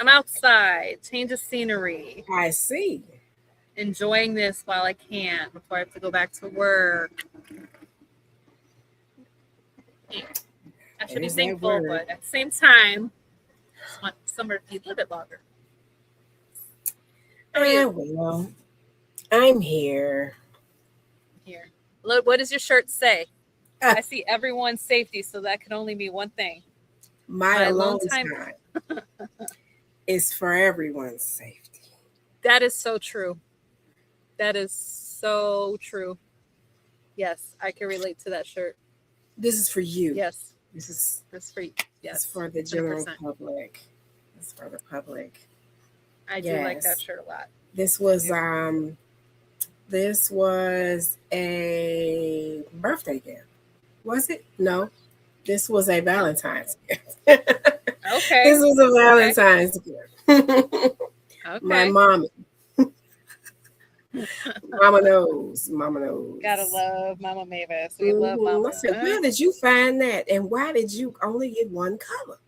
I'm outside, change of scenery, I see. enjoying this while I can before I have to go back to work. Yeah, I should be There's that thankful, word. but at the same time, I just want summer to be a little bit longer. How are you? Well, I'm here. Here. What does your shirt say? Ah, I see everyone's safety, so that can only be one thing. my My alone alone time. time is for everyone's safety. That is so true. That is so true. Yes, I can relate to that shirt. This is for you. Yes, This is that's for you. this is Yes, for the general 100%. public. It's for the public. I do like that Yes. shirt a lot. This I was do. a birthday gift. Was it? No. This was a Valentine's gift. This Okay. was a Okay. Valentine's gift. My Okay. mom, mama knows. Mama Gotta knows. love Mama Mavis. We love I Mama. said, where did you find that? And why did you only get one color?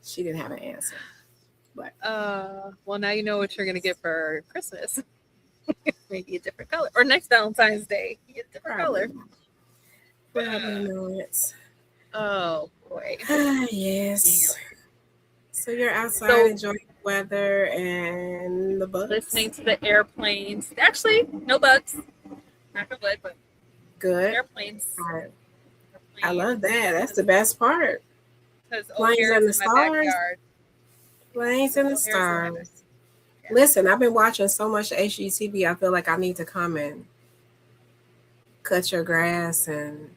She didn't have an answer. But Well, now you know what you're gonna get for Christmas. Maybe a different color, or next Valentine's Day, you get a different probably color. not. Probably not. Oh boy. Yes. So you're outside So enjoying the weather and the bugs. listening to the airplanes. Actually, no bugs. Not on wood, but Good. airplanes. I love that. That's the best part. Because Planes O'Hare's and the in my stars. backyard. Planes and the O'Hare's in my stars. Listen, I've been watching so much HGTV. I feel like I need to come and cut your grass and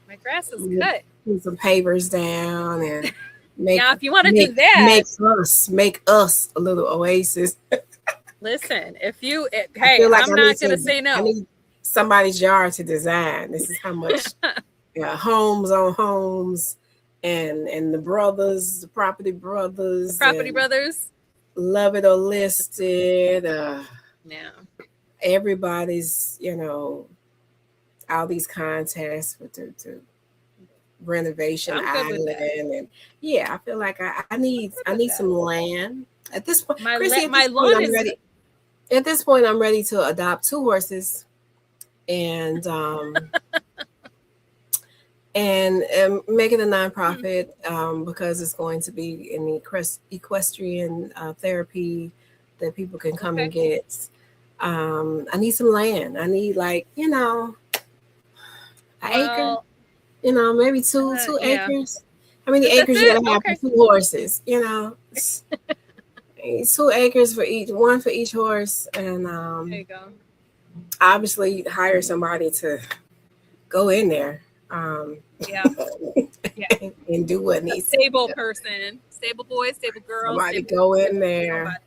My grass is cut. put some pavers down and make Now, if you want to do that, make us a little oasis. listen. I Hey, feel like I'm not gonna say I no. need somebody's yard to design. This is how much homes on homes and the brothers, the property brothers, Property and Brothers. love it or list it. Yeah. Everybody's, all these contests with the renovation I'm good with island, that. and yeah, I feel like I need some land at this point. Chrissy, at My this point, lawn I'm is. ready. At this point, I'm ready to adopt 2 horses and make it a nonprofit because it's going to be an equestrian therapy that people can come and Okay. get. I need some land. I need an acre, Well, maybe two yeah. acres. How many That's acres you it. gotta have for Okay. 2 horses? 2 acres for each, one for each horse, and There you go. obviously hire somebody to go in there Yeah. Yeah. and do what A needs to be stable done. person, stable boy, stable girl, Somebody stable, go in stable there. somebody.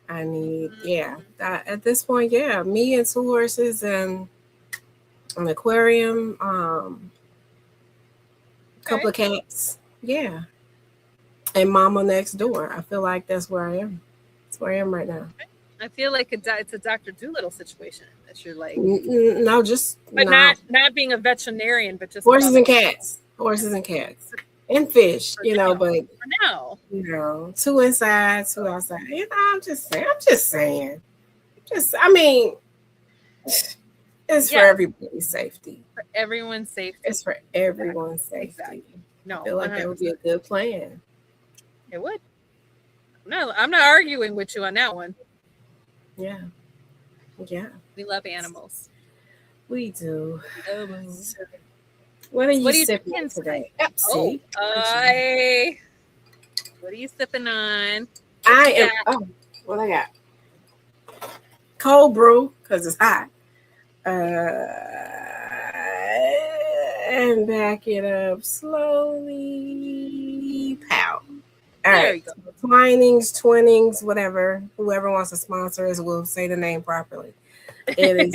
I need, yeah. Mhm. At this point, yeah, me and 2 horses and an aquarium, couple Okay. of cats, yeah, and mama next door. I feel like that's where I am. That's where I am right now. I feel like it's a Dr. Doolittle situation that you're like, No, just but no. not being a veterinarian, but just Horses about and animals. cats. Horses and cats. And fish, For now. but For now. 2 inside, 2 outside. I'm just saying. I'm just saying. I mean, it's for Yes, everybody's safety. for everyone's safety. It's for everyone's safety. Exactly. I No, feel like that would be 100%. a good plan. It would. I'm not arguing with you on that one. Yeah. Yeah. We love animals. We do. Oh, So, what are you what are you sipping drinking on today? tonight? Oh, See? what are you sipping on? I am. Yeah. Oh, what I got? Cold brew because it's hot. And back it up slowly. Pow. All There right. you go. Twinings, whatever. Whoever wants to sponsor us will say the name properly. It is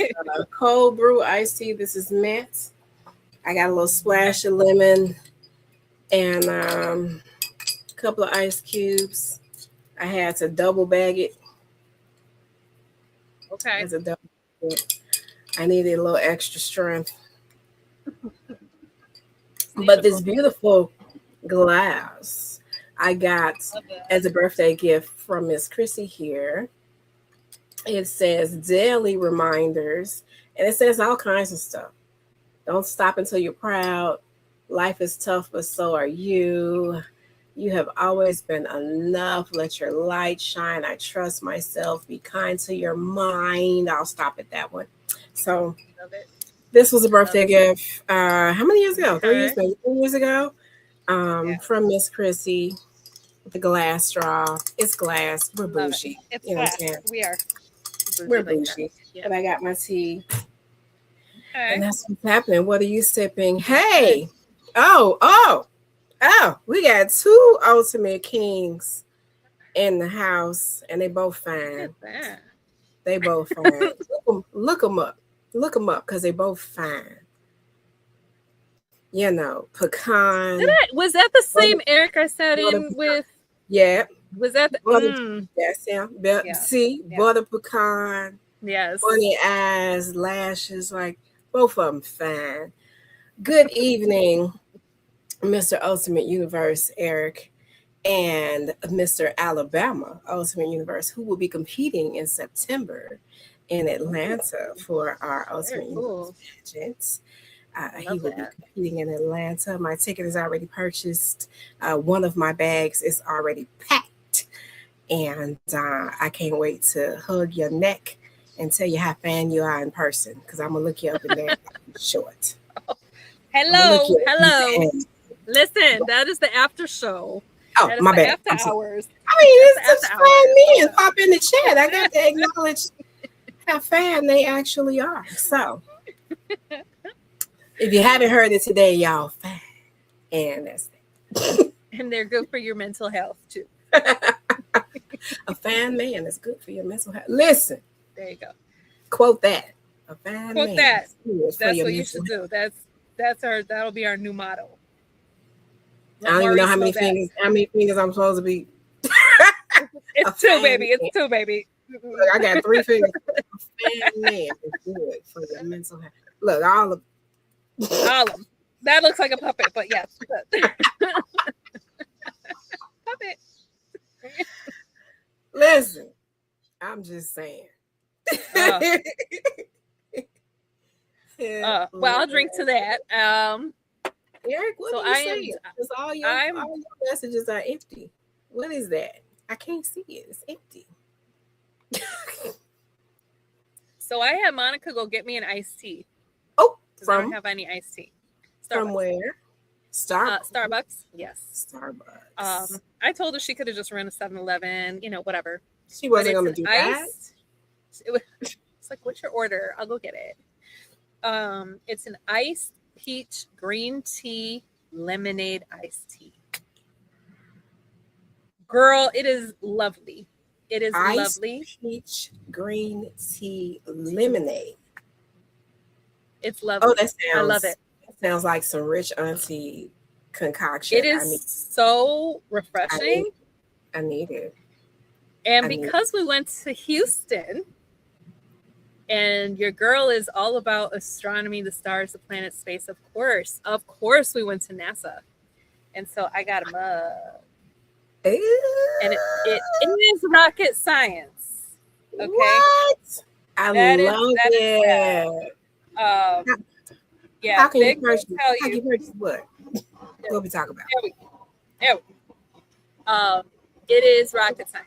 cold brew iced tea. This is mint. I got a little splash of lemon and a couple of ice cubes. I had to double bag it. Okay. As a double bag. I needed a little extra strength. But this beautiful glass I got Love that. as a birthday gift from Miss Chrissy here. It says daily reminders, and it says all kinds of stuff. Don't stop until you're proud. Life is tough, but so are you. You have always been enough. Let your light shine. I trust myself. Be kind to your mind. I'll stop at that one. So Love it. this was a birthday gift. How many years ago? 3 years, Okay. maybe 4 years ago. Yeah. From Miss Chrissy. The glass straw. It's glass. We're Love it. bougie. It's You know what I'm fast. saying? We are. We're like that. bougie. Yeah. But I got my tea. Okay. And that's what's happening. What are you sipping? Hey. Oh, we got 2 Ultimate Kings in the house, and they both fine. Look at that. They both fine. Look them up. Look them up because they both fine. You know, pecan. Was that the same Eric I sat Butter in with? Yeah. Was that the? Butter, that's him. Yeah. See, Yeah. butter pecan, Yes. bunny eyes, lashes, like both of them fine. Good evening, Mr. Ultimate Universe, Eric, and Mr. Alabama Ultimate Universe, who will be competing in September in Atlanta for our Ultimate Very cool. Universe pageant. He Love will be that. competing in Atlanta. My ticket is already purchased. One of my bags is already packed. And I can't wait to hug your neck and tell you how fan you are in person, because I'm going to look you up and down short. Hello. Hello. Listen, that is the after show. Oh, That is my the bad. after hours. I mean, That's it's just after fan me and hours. pop in the chat. I got to acknowledge how fan they actually are. So, if you haven't heard it today, y'all, fan. And that's it. And they're good for your mental health too. A fan man is good for your mental health. Listen, There you go. quote that. A fan Quote man that. is good for That's your what you mental should do. That'll be our new motto. I don't even know how many Maurice fingers I'm supposed to be. It's 2, baby. It's 2, baby. Look, I got 3 fingers. A fan man is good for your mental health. Look, all of All of them. That looks like a puppet, but yes. Puppet. listen. I'm just saying. Well, I'll drink to that. Eric, what So are you I am- saying? 'Cause all your messages are empty. What is that? I can't see it. It's empty. So I had Monica go get me an iced tea. Oh, Because I don't from have any iced tea. from Starbucks. where? Starbucks. Starbucks. Yes. Starbucks. I told her she could have just run a 7-Eleven, whatever. She But wasn't it's going to an do that. It's like, what's your order? I'll go get it. It's an iced peach green tea lemonade iced tea. Girl, it is lovely. It is Iced lovely. peach green tea lemonade. It's lovely. Oh, that sounds. I love it. That sounds like some rich auntie concoction. It is so refreshing. I need it. And I need because we went to Houston, and your girl is all about astronomy, the stars, the planets, space, of course we went to NASA. And so I got a mug. And it is rocket science. Okay. What? I That is- love that is it. Yeah. How can you Vic will purchase? tell How you. can you purchase what? What we talk about? There we go. It is rocket science.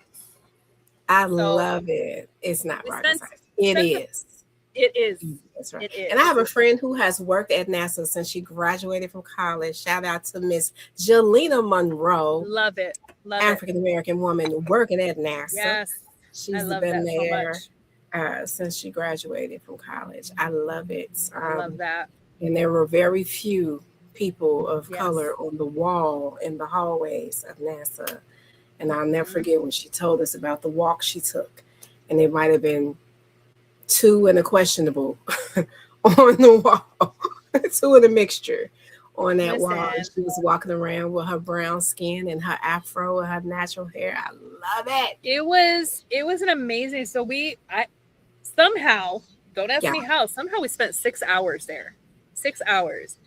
I love it. It's not we rocket spent- science. It is. It is. That's right. It is. And I have a friend who has worked at NASA since she graduated from college. Shout out to Miss Jelena Monroe, Love it. Love it. African American woman working at NASA. Yes. She's I love been that so there much. since she graduated from college. I love it. I love that. And there were very few people of Yes. color on the wall in the hallways of NASA. And I'll never Mhm. forget when she told us about the walk she took. And it might have been 2 and a questionable on the wall, 2 in a mixture on that wall. And Listen. she was walking around with her brown skin and her afro and her natural hair. I love it. It was an amazing. So I somehow, don't ask me how, somehow we spent 6 hours there. 6 hours.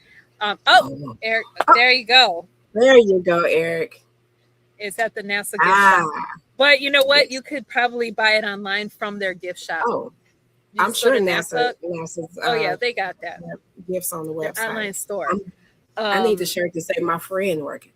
Oh, Eric, there you go. there you go, Eric. It's at the NASA gift shop. Ah, But you know what? yes. You could probably buy it online from their gift shop. Oh, You I'm just go sure to NASA's Oh yeah, they got that. gifts on the Their online website. store. I need the shirt to say my friend working.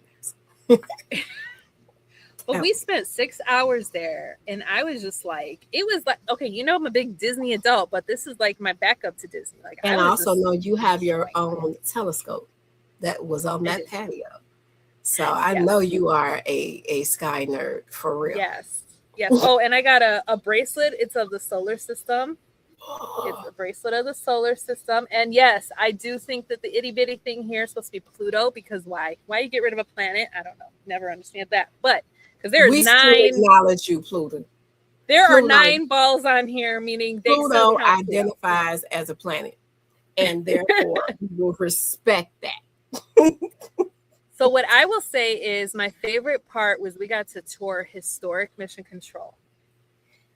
But we spent 6 hours there, and I was just like, it was like, okay, you know, I'm a big Disney adult, but this is like my backup to Disney. Like, And I also know you have your like, own telescope that was on that patio. So I Yes. know you are a sky nerd for real. Yes. Yes. Oh, and I got a bracelet. It's of the solar system. It's a bracelet of the solar system. And yes, I do think that the itty bitty thing here is supposed to be Pluto, because why? Why you get rid of a planet? I don't know. Never understand that. But because there's we 9. still acknowledge you, Pluto. There Pluto. are 9 balls on here, meaning they Pluto still count identifies as a planet, and therefore we will respect that. So what I will say is my favorite part was we got to tour historic Mission Control.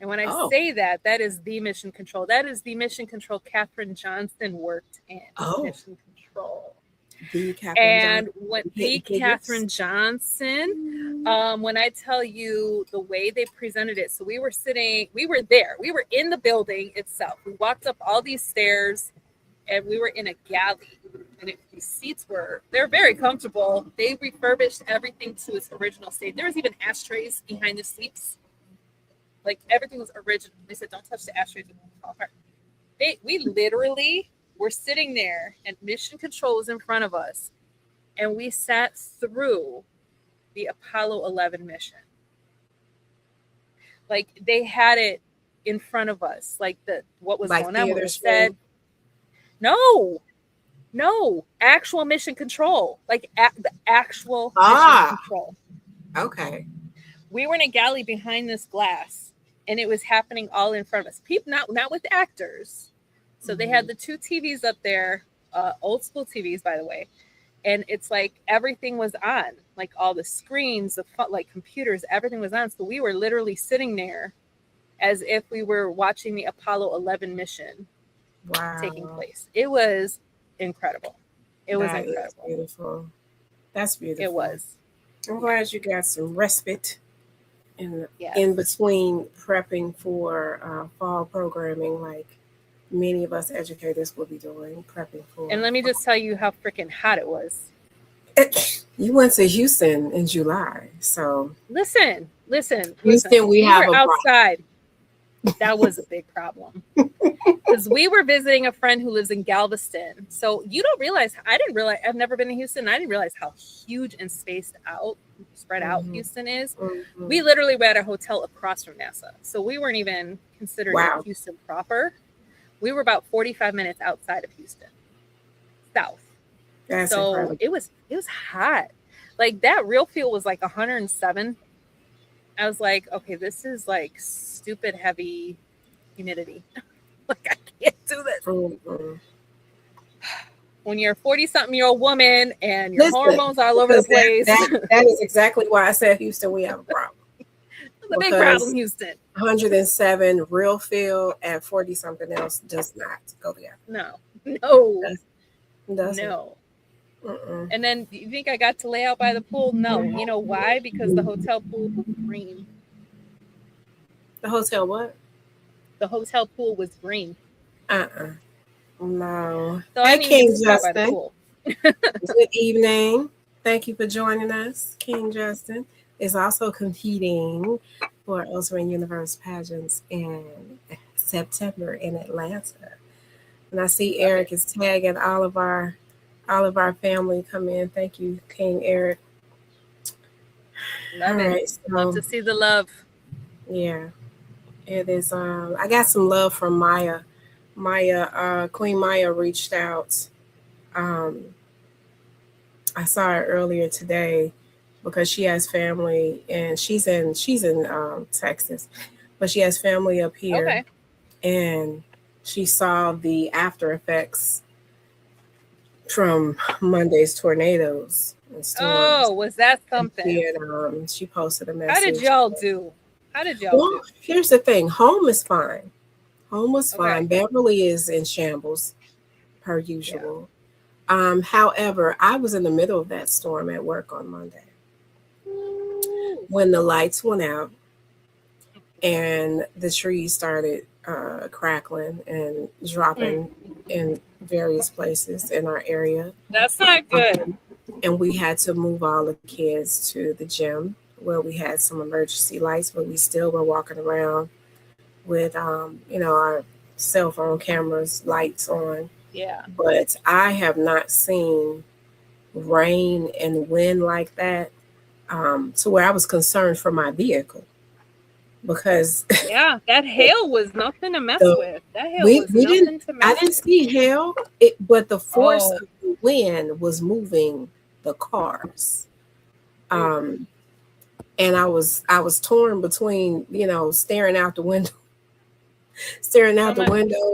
And when I say that, that is the Mission Control. That is the Mission Control Katherine Johnson worked in. Mission Control. Katherine Johnson, when I tell you the way they presented it, so we were there, we were in the building itself. We walked up all these stairs, and we were in a galley, and the seats they're very comfortable. They refurbished everything to its original state. There was even ashtrays behind the seats. Like, everything was original. They said, don't touch the ashtrays, it won't fall apart. We literally were sitting there, and Mission Control was in front of us, and we sat through the Apollo 11 mission. Like, they had it in front of us, like what was going on. What was said. No, actual Mission Control, like the actual Mission Control. Okay. We were in a galley behind this glass, and it was happening all in front of us. People, not with the actors. So they had the 2 TVs up there, old school TVs, by the way. And it's like everything was on, like all the screens, like computers, everything was on. So we were literally sitting there as if we were watching the Apollo 11 mission taking place. It was incredible. It was incredible. Is beautiful. That's beautiful. It was. I'm glad you got some respite in between prepping for fall programming, like many of us educators will be doing, prepping for. And let me just tell you how freaking hot it was. You went to Houston in July, so listen. Houston, we have were outside. That was a big problem because we were visiting a friend who lives in Galveston. So you don't realize. I've never been to Houston. I didn't realize how huge and spread out Houston is. Mm-hmm. We literally were at a hotel across from NASA, so we weren't even considered Houston proper. We were about 45 minutes outside of Houston, south. That's so incredible. it was hot. Like, that real fuel was like 107. I was like, okay, this is like stupid heavy humidity. Like, I can't do this. Mm-hmm. When you're a 40-something-year-old woman and your hormones are all over the place. That is exactly why I said Houston, we have a problem. The big problem, Houston. 107 real feel and 40 something else does not go together. No. Mm-mm. And then, you think I got to lay out by the pool? No. You know why? Because the hotel pool was green. The hotel what? The hotel pool was green. No. So I King Justin. Good evening. Thank you for joining us. King Justin is also competing for Elsewhere Universe pageants in September in Atlanta. And I see Eric is tagging all of our family come in. Thank you, King Eric. Love it. Love to see the love. Yeah. It is I got some love from Maya. Queen Maya reached out. I saw her earlier today because she has family, and she's in Texas, but she has family up here. Okay. And she saw the after effects from Monday's tornadoes and storms. Oh, was that something? And, she posted a message. How did y'all do? Well, here's the thing. Home is fine. Home was fine. Beverly is in shambles, per usual. Yeah. However, I was in the middle of that storm at work on Monday. when the lights went out and the trees started crackling and dropping in various places in our area. That's not good. And we had to move all the kids to the gym where we had some emergency lights, but we still were walking around with, our cell phone cameras, lights on. Yeah. But I have not seen rain and wind like that, to where I was concerned for my vehicle. Because Yeah, that hail was nothing to mess with. That hail we was nothing to mess I didn't with. see hail, but the force Oh. of the wind was moving the cars. And I was torn between, staring out the window,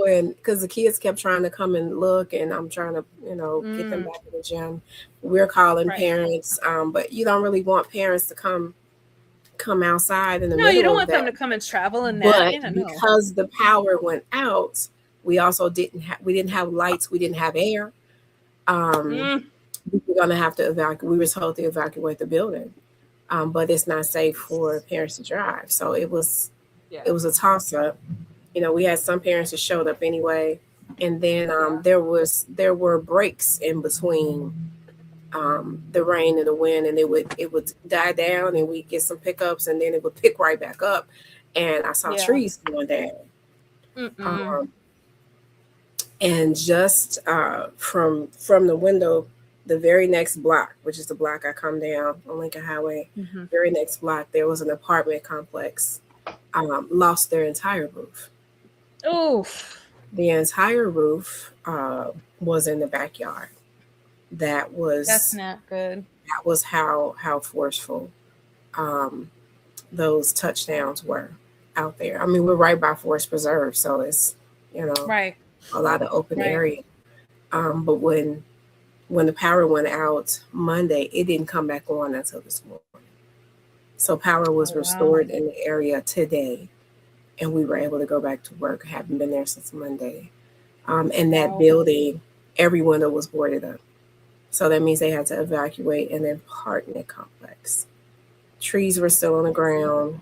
and because the kids kept trying to come and look, and I'm trying to, get them back in the gym. We're calling Right. parents, but you don't really want parents to come outside in the No, middle you don't of want that. them to come and travel in that. But Yeah, no. because the power went out, we also didn't have lights, we didn't have air. We were gonna have to evacuate. We were told to evacuate the building, but it's not safe for parents to drive. So it was a toss up. We had some parents that showed up anyway, and then there were breaks in between the rain and the wind, and it would die down, and we'd get some pickups, and then it would pick right back up, and I saw trees going down. And just from the window, the very next block, which is the block I come down on Lincoln Highway, very next block, there was an apartment complex, lost their entire roof. Oof. The entire roof was in the backyard. That's not good. That was how forceful those touchdowns were out there. I mean, we're right by Forest Preserve, so it's Right. a lot of open area. But when the power went out Monday, it didn't come back on until this morning. So power was restored in the area today, and we were able to go back to work. Haven't been there since Monday. And that building, every window was boarded up. So that means they had to evacuate and then park in the complex. Trees were still on the ground,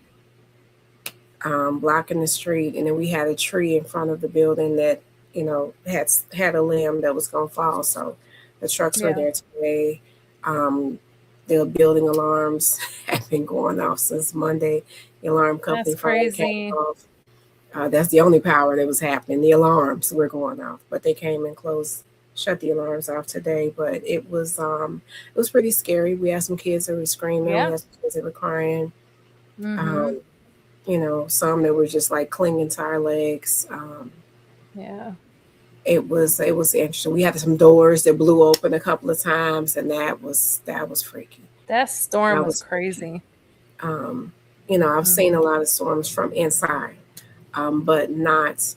blocking the street. And then we had a tree in front of the building that, had a limb that was going to fall. So the trucks were there today. The building alarms have been going off since Monday. The alarm company finally came off. That's the only power that was happening. The alarms were going off, but they came and shut the alarms off today. But it was pretty scary. We had some kids that were screaming. We had some kids that were crying. Some that were just like clinging to our legs. It was interesting. We had some doors that blew open a couple of times, and that was freaky. That storm was crazy. I've seen a lot of storms from inside, but not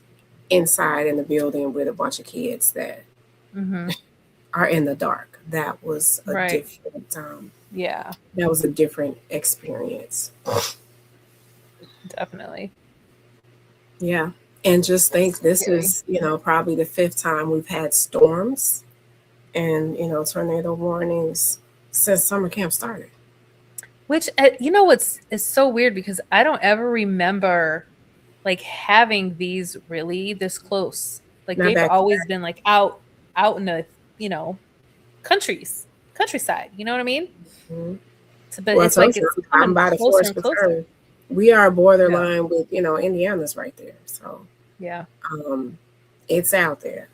inside in the building with a bunch of kids that are in the dark. That was a different. That was a different experience. Definitely. Yeah. And just think this is, probably the 5th time we've had storms and, tornado warnings since summer camp started. Which, it's so weird because I don't ever remember like having these really this close. Like they've always been like out in the, countryside. You know what I mean? But it's like it's coming by the Forest Preserve. We are borderline with, Indiana's right there. So it's out there.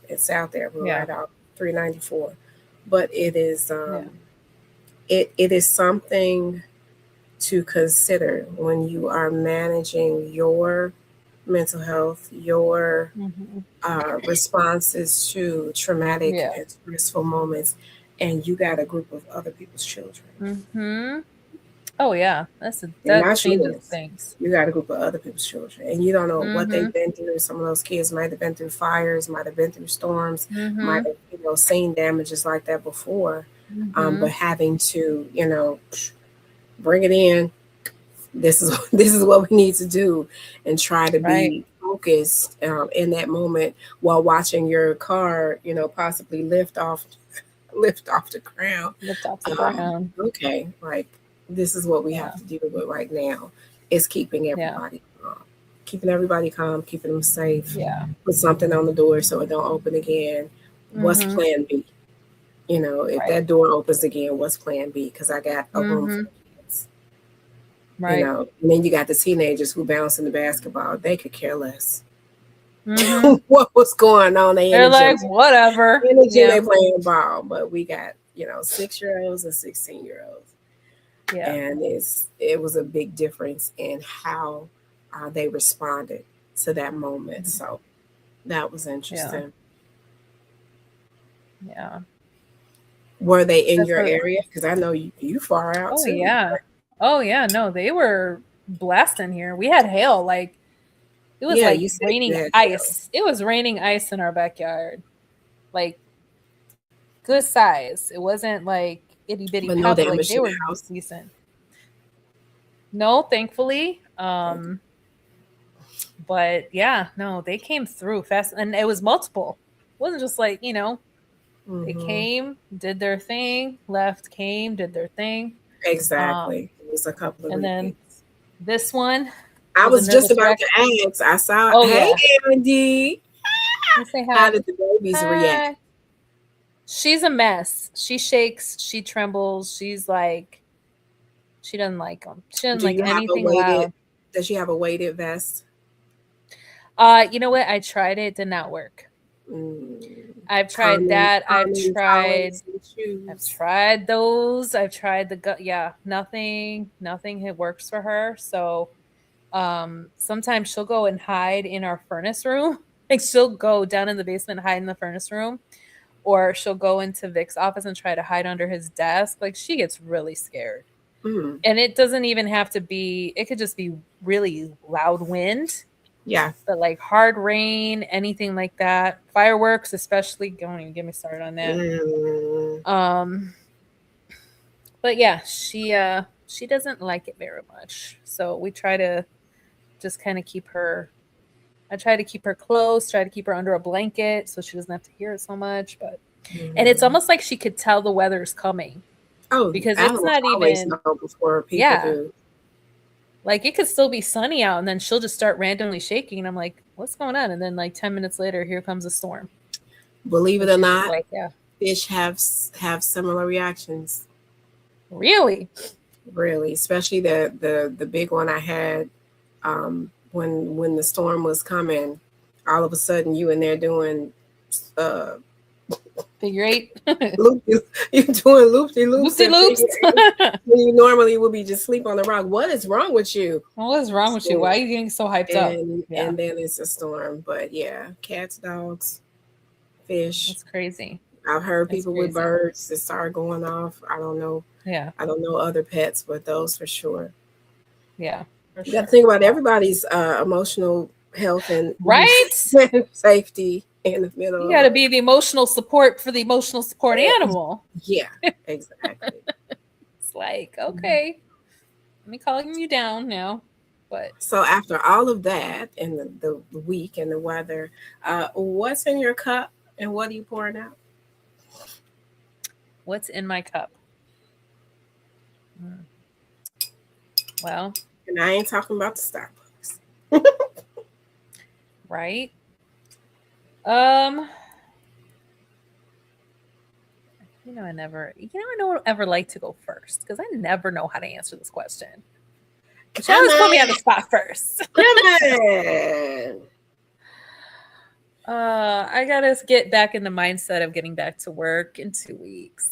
We're right out 394. But it is it is something to consider when you are managing your mental health, your responses to traumatic and stressful moments, and you got a group of other people's children. Oh yeah, that changes things. You got a group of other people's children, and you don't know what they've been through. Some of those kids might have been through fires, might have been through storms, might have seen damages like that before. But having to bring it in. This is what we need to do, and try to be focused in that moment while watching your car, possibly lift off the ground. Lift off the ground. Okay, like this is what we Yeah. have to deal with right now. Is keeping everybody calm, keeping them safe. Yeah. Put something on the door so it don't open again. What's Mhm. plan B? You know, if Right. that door opens again, what's plan B? Because I got a room full of kids. You Right. know, and then you got the teenagers who bouncing the basketball. They could care less Mhm. what was going on. They're like, whatever. in the gym, Yeah. they playing ball. But we got, 6-year-olds and 16-year-olds. Yeah. And it was a big difference in how they responded to that moment. So that was interesting. Yeah. Were they in That's your what, area? Because I know you far out oh too. yeah. Oh yeah. No, they were blasting here. We had hail. Like it was Yeah, like you said raining that. ice. It was raining ice in our backyard. Like good size. It wasn't like itty bitty But no pebble. Like damage they to were the house. decent. No, thankfully. But yeah, no, they came through fast, and it was multiple. It wasn't just like they Mhm. came, did their thing, left, came, did their thing. Exactly. It was a couple of And then repeats. this one I was a was just nervous about wreck. to ask. I saw. Oh Hey, yeah, Andy. let's say How hi. did the babies react? Hi. She's a mess. She shakes. She trembles. She's like, she doesn't like them. She doesn't Do like you have a anything weighted? loud. Does she have a weighted vest? You know what? I tried it. It did not work. Mm. I've tried that. I've Common tried. towels and shoes. I've tried those. I've tried the gut. Yeah, nothing it works for her. So, sometimes she'll go and hide in our furnace room. Like she'll go down in the basement, hide in the furnace room, or she'll go into Vic's office and try to hide under his desk. Like she gets really scared. Mm. And it doesn't even have to be. It could just be really loud wind. Yeah. But like hard rain, anything like that, fireworks, especially. Don't even get me started on that. Mm. But yeah, she doesn't like it very much. So we try to just kind of keep her. I try to keep her close. Try to keep her under a blanket so she doesn't have to hear it so much. But and it's almost like she could tell the weather's coming. Oh, because it's animals not always even know before people do. Like it could still be sunny out, and then she'll just start randomly shaking, and I'm like, "What's going on?" And then like 10 minutes later, here comes a storm. Believe it or not, like, yeah, fish have similar reactions. Really, especially the big one I had when the storm was coming. All of a sudden, you in there doing figure eight. You're doing loopy-loops. When you normally would be just sleep on the rock. What is wrong with you? What is wrong with you? Why are you getting so hyped up? And then it's a storm. But yeah, cats, dogs, fish. That's crazy. I've heard people with birds that start going off. I don't know. Yeah. I don't know other pets, but those for sure. Yeah. You got to think about everybody's emotional health and safety in the middle. You got to be the emotional support for the emotional support animal. Yeah, exactly. It's like, okay, let me calm you down now. But so after all of that and the week and the weather, what's in your cup and what are you pouring out? What's in my cup? Well, and I ain't talking about the Starbucks. Right. I don't ever like to go first because I never know how to answer this question. She always put me on the spot first. Come on. I gotta get back in the mindset of getting back to work in 2 weeks.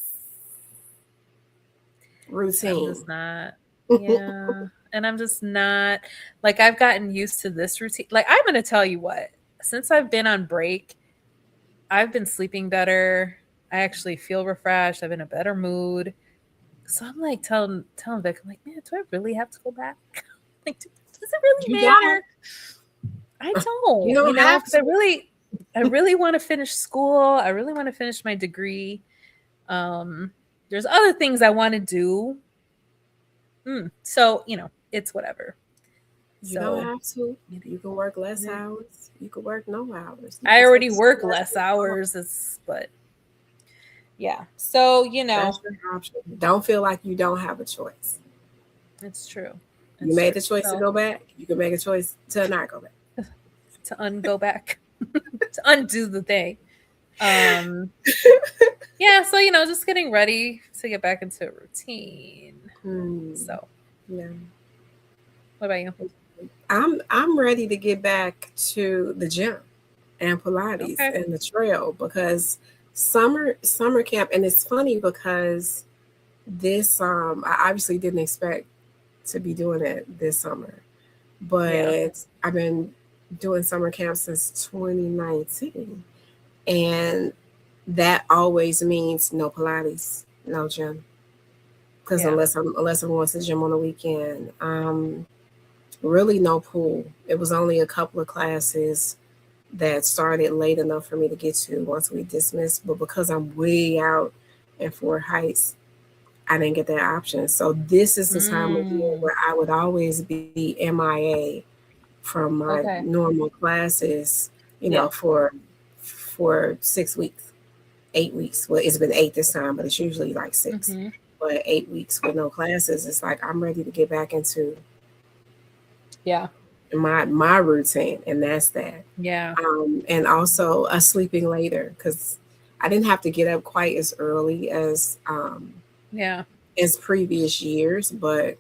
Routine. I'm just not. Yeah. And I'm just not like I've gotten used to this routine. Like I'm gonna tell you what, since I've been on break, I've been sleeping better. I actually feel refreshed. I'm in a better mood. So I'm like telling Vic, I'm like, man, do I really have to go back? Like, does it really matter? I don't. You don't have to. I really want to finish school. I really want to finish my degree. There's other things I want to do. So, it's whatever. You don't have to. You can work less hours. You can work no hours. I already work less hours. But yeah. So, That's your option. Don't feel like you don't have a choice. It's true. You made the choice to go back. You can make a choice to not go back. To go back. To undo the thing. Yeah, so just getting ready to get back into a routine. So yeah. What about you? I'm ready to get back to the gym and Pilates and the trail because summer camp, and it's funny because this I obviously didn't expect to be doing it this summer, but I've been doing summer camp since 2019, and that always means no Pilates, no gym, because unless I'm going to the gym on the weekend, really no pool. It was only a couple of classes that started late enough for me to get to once we dismissed, but because I'm way out in Fort Heights, I didn't get that option. So this is the time of year where I would always be MIA from my normal classes, for 6 weeks, 8 weeks. Well, it's been 8 this time, but it's usually like 6. But 8 weeks with no classes, it's like I'm ready to get back into my routine, and that's that. And also sleeping later, because I didn't have to get up quite as early as previous years, but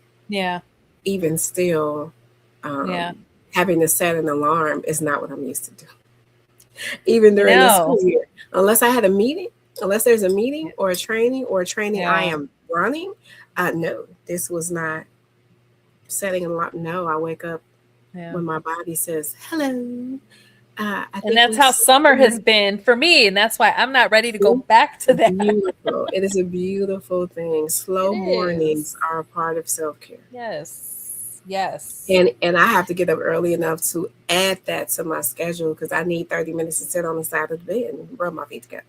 even still, having to set an alarm is not what I'm used to doing. Even during the school year, unless I had a meeting, unless there's a meeting or a training I am running, no, this was not setting an alarm. No, I wake up when my body says hello. And that's how summer has been for me, and that's why I'm not ready to go back to that. Beautiful. It is a beautiful thing. Slow mornings are a part of self-care. Yes. And I have to get up early enough to add that to my schedule because I need 30 minutes to sit on the side of the bed and rub my feet together.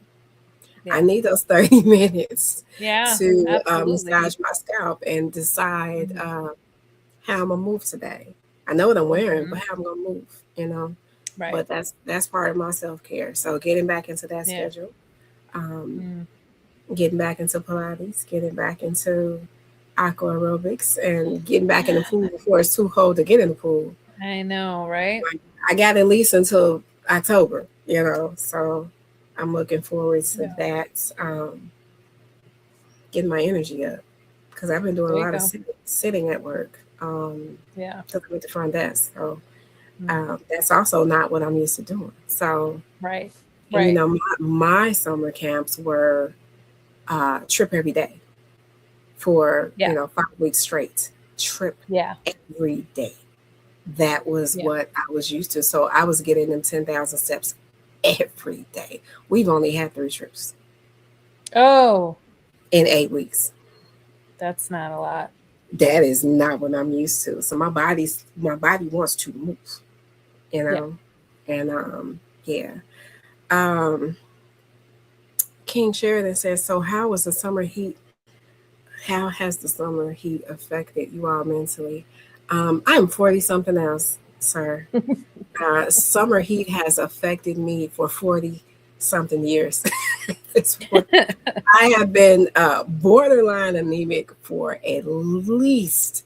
I need those 30 minutes to massage my scalp and decide how I'm gonna move today. I know what I'm wearing, but how I'm gonna move, Right. But that's part of my self-care. So getting back into that schedule, getting back into Pilates, getting back into aqua aerobics, and getting back in the pool before it's too cold to get in the pool. I know, right? I got at least until October, so I'm looking forward to that, getting my energy up because I've been doing a lot of sitting at work. Because I'm at the front desk, so that's also not what I'm used to doing. So and, my summer camps were trip every day for 5 weeks straight. Trip every day. That was what I was used to. So I was getting them 10,000 steps every day. We've only had 3 trips. Oh, in 8 weeks. That's not a lot. That is not what I'm used to. So my body wants to move, and King Sheridan says, so how has the summer heat affected you all mentally? I'm 40 something else, sir. Summer heat has affected me for 40 something years. I have been borderline anemic for at least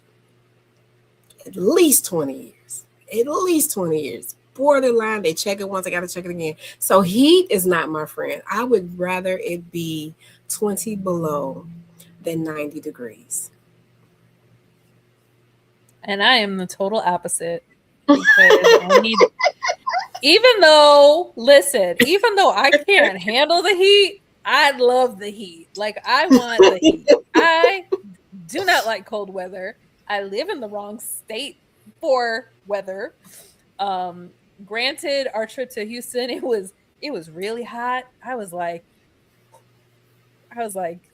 20 years. At least 20 years. Borderline. They check it once, I gotta check it again. So heat is not my friend. I would rather it be 20 below than 90 degrees. And I am the total opposite. Because I need, even though I can't handle the heat, I love the heat. Like, I want the heat. I do not like cold weather. I live in the wrong state for weather. Granted, our trip to Houston, it was really hot. I was like,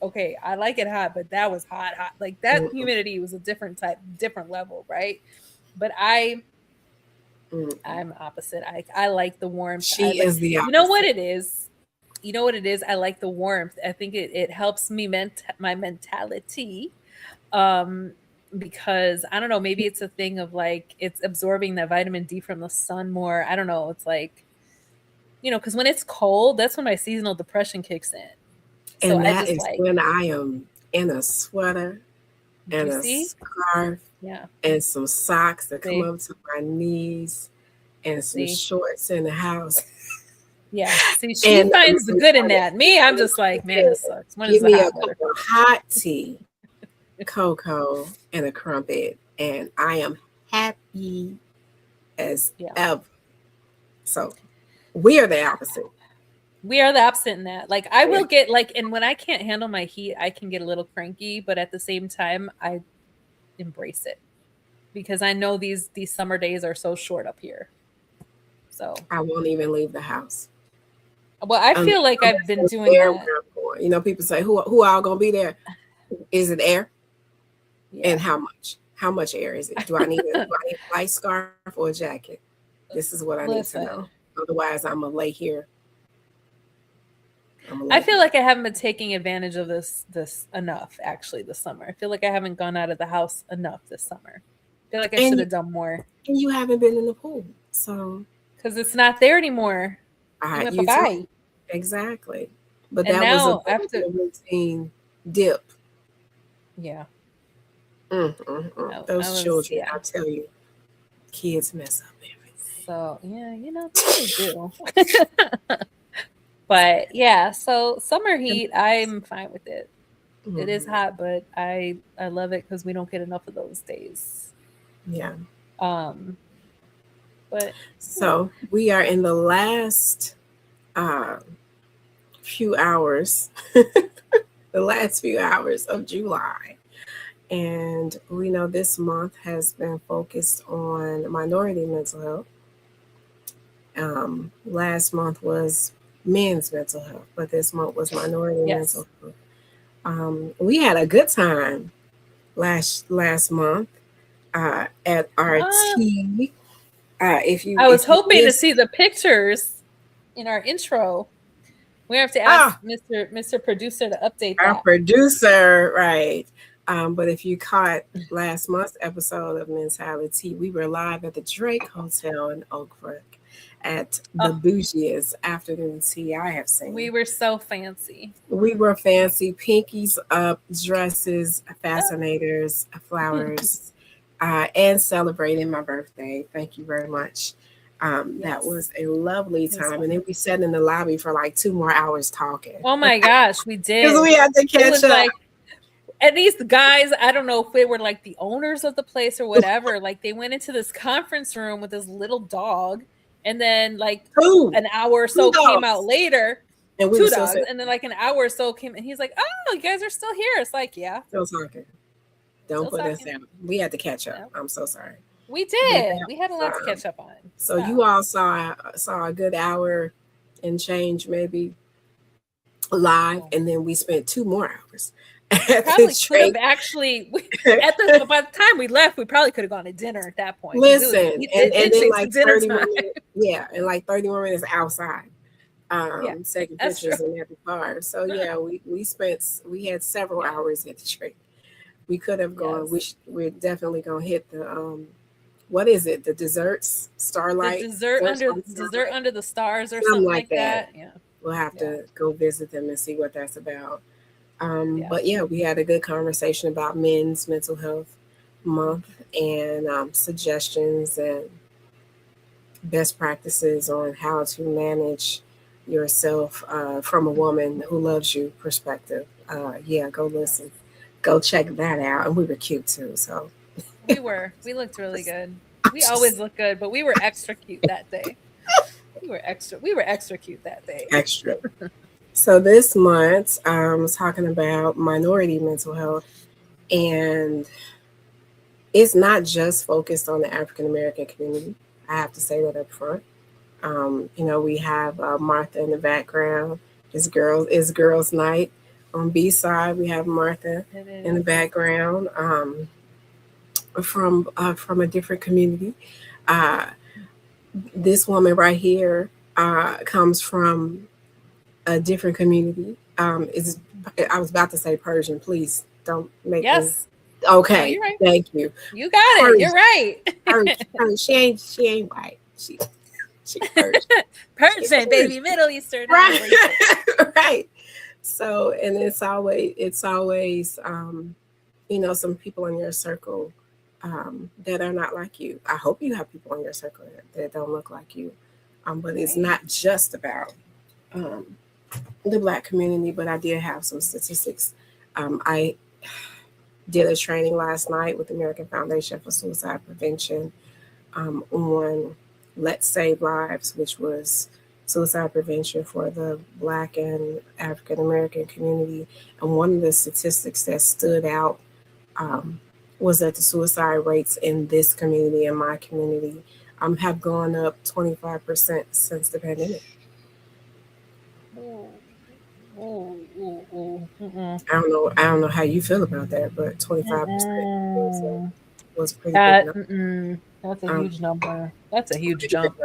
okay, I like it hot, but that was hot. Like, that humidity was a different level, right? But I'm opposite. I like the warmth. She is the opposite. You know what it is? I like the warmth. I think it helps me my mentality. Because I don't know, maybe it's a thing of like it's absorbing that vitamin D from the sun more. I don't know. It's like, because when it's cold, that's when my seasonal depression kicks in. And so that is when I am in a sweater and You a see? scarf Yeah. and some socks that come See? up to my knees and some See? shorts in the house. Yeah. See, she And finds the good in that. Me, I'm just like, man, this sucks. When is give the me a hot cup weather of coming? hot tea, cocoa, and a crumpet, and I am happy as Yeah. ever. So we are the opposite. We are the opposite in that. Like, I Yeah. will get like, and when I can't handle my heat, I can get a little cranky, but at the same time, I embrace it because I know these summer days are so short up here. So, I won't even leave the house. well, I feel like I've been doing There that. where I'm going. You know, people say, "Who all gonna be there? Is it air? Yeah. And how much? How much air is it? Do I need a light scarf or a jacket? This is what I need to know. Listen, Otherwise, I'm gonna lay here. I feel like I haven't been taking advantage of this enough actually this summer. I feel like I haven't gone out of the house enough this summer. I feel like I should have done more. And you haven't been in the pool, so because it's not there anymore. It went bye-bye. Exactly. But And that now, was a routine dip. Yeah. Those children, I tell you, kids mess up everything. So yeah, you know, they do. But yeah, so summer heat, I'm fine with it. It is hot, but I love it because we don't get enough of those days. Yeah. But so we are in the last few hours, the last few hours of July. And we know this month has been focused on minority mental health. Last month was men's mental health, but this month was minority mental health. We had a good time last month at our tea. I was hoping to see the pictures in our intro. We have to ask Mr. Producer to update that. Our producer, right. But if you caught last month's episode of Mentality, we were live at the Drake Hotel in Oak Brook at the bougiest afternoon tea I have seen. We were so fancy. We were fancy, pinkies up, dresses, fascinators, flowers, and celebrating my birthday. Thank you very much. That was a lovely time. And then we sat in the lobby for like 2 more hours talking. Oh my gosh, we did. Because we had to catch up. Like, and these guys, I don't know if they were like the owners of the place or whatever. Like they went into this conference room with this little dog, and then like an hour or so came out later. And we 2 dogs, and then like an hour or so came, and he's like, "Oh, you guys are still here." It's like, yeah, still talking. Don't put us down. We had to catch up. Yeah. I'm so sorry. We did. We had a lot to catch up on. So you all saw a good hour and change, maybe live, and then we spent 2 more hours. Probably could have actually by the time we left, we probably could have gone to dinner at that point. Listen, and then like 30 more minutes, and like 30 more minutes outside, taking pictures in every car. So yeah, we had several hours at the tree. We could have gone. We're definitely gonna hit the what is it? The desserts, Starlight, dessert under the stars, or something like that. Yeah, we'll have to go visit them and see what that's about. But yeah, we had a good conversation about Men's Mental Health Month and suggestions and best practices on how to manage yourself from a woman who loves you perspective. Go listen, go check that out. And we were cute too, so we looked really good. We always look good, but we were extra cute that day. We were extra cute that day. Extra. So this month, I was talking about minority mental health, and it's not just focused on the African American community. I have to say that up front. We have Martha in the background. It's girls' night. On B side, we have Martha in the background from a different community. This woman right here comes from a different community. I was about to say Persian. Please don't make me. Okay, no, you're right. Thank you. You got it. Persian. You're right. Persian. She ain't white. She Persian. Persian, baby, Middle Eastern. Right. Right. So, and it's always some people in your circle that are not like you. I hope you have people in your circle that don't look like you. But it's not just about the Black community, but I did have some statistics. I did a training last night with the American Foundation for Suicide Prevention on Let's Save Lives, which was suicide prevention for the Black and African American community. And one of the statistics that stood out was that the suicide rates in this community and my community have gone up 25% since the pandemic. I don't know how you feel about that, but 25% was pretty big. That's a huge number. That's a huge jump.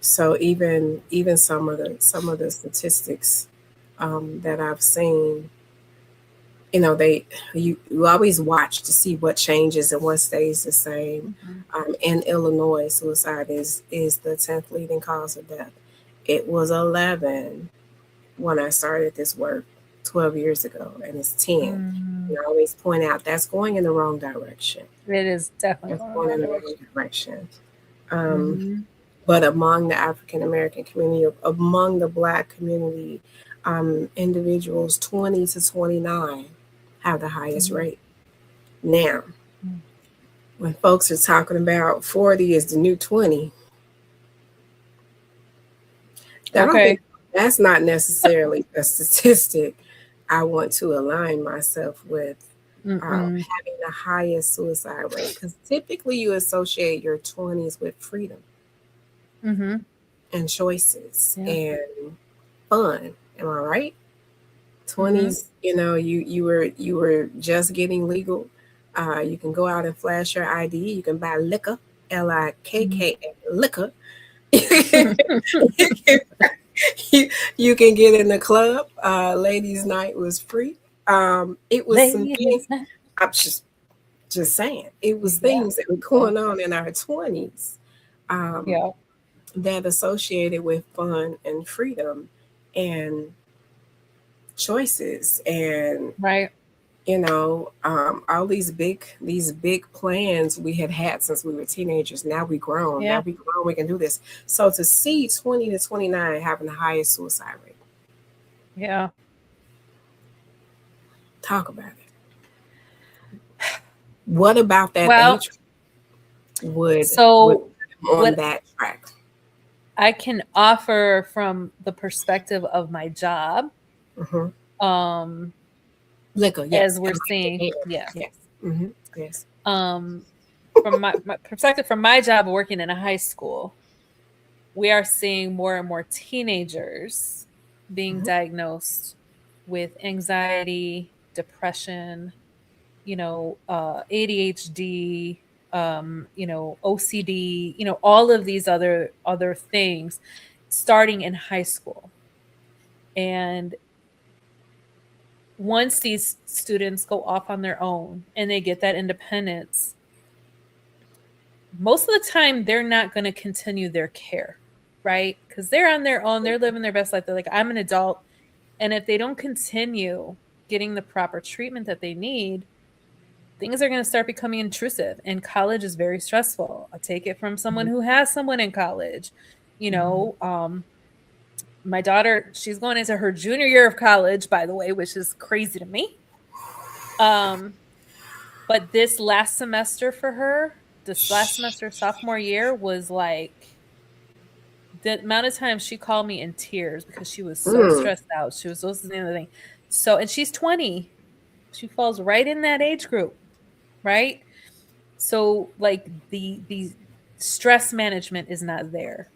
So even some of the statistics that I've seen, you always watch to see what changes and what stays the same. In Illinois, suicide is the 10th leading cause of death. It was 11 when I started this work 12 years ago, and it's 10. And I always point out that's going in the wrong direction. It is definitely going in the wrong direction. But among the African American community, among the Black community, individuals 20 to 29 have the highest rate. Now, when folks are talking about 40 is the new 20, I don't think that's not necessarily a statistic I want to align myself with having the highest suicide rate, because typically you associate your 20s with freedom and choices and fun. Am I right? 20s, you were just getting legal. You can go out and flash your ID. You can buy liquor, Likka, liquor. You can get in the club. Ladies' night was free. It was some things. I'm just saying. It was things that were going on in our 20s that associated with fun and freedom and choices and all these big plans we had since we were teenagers. Now we grown. Now we grown. We can do this. So to see 20 to 29 having the highest suicide rate. Yeah. Talk about it. What about that age would on that track? I can offer from the perspective of my job. Liquor, as we're seeing, yes. From my perspective, from my job working in a high school, we are seeing more and more teenagers being diagnosed with anxiety, depression, ADHD, OCD, all of these other things starting in high school. And once these students go off on their own and they get that independence, most of the time they're not going to continue their care, right? Because they're on their own, they're living their best life. They're like, I'm an adult. And if they don't continue getting the proper treatment that they need, things are going to start becoming intrusive. And college is very stressful. I take it from someone who has someone in college. My daughter, she's going into her junior year of college, by the way, which is crazy to me. But this last semester for her, sophomore year, was like the amount of times she called me in tears because she was so stressed out. She was supposed to do the thing. So, and she's 20. She falls right in that age group, right? So, like the stress management is not there.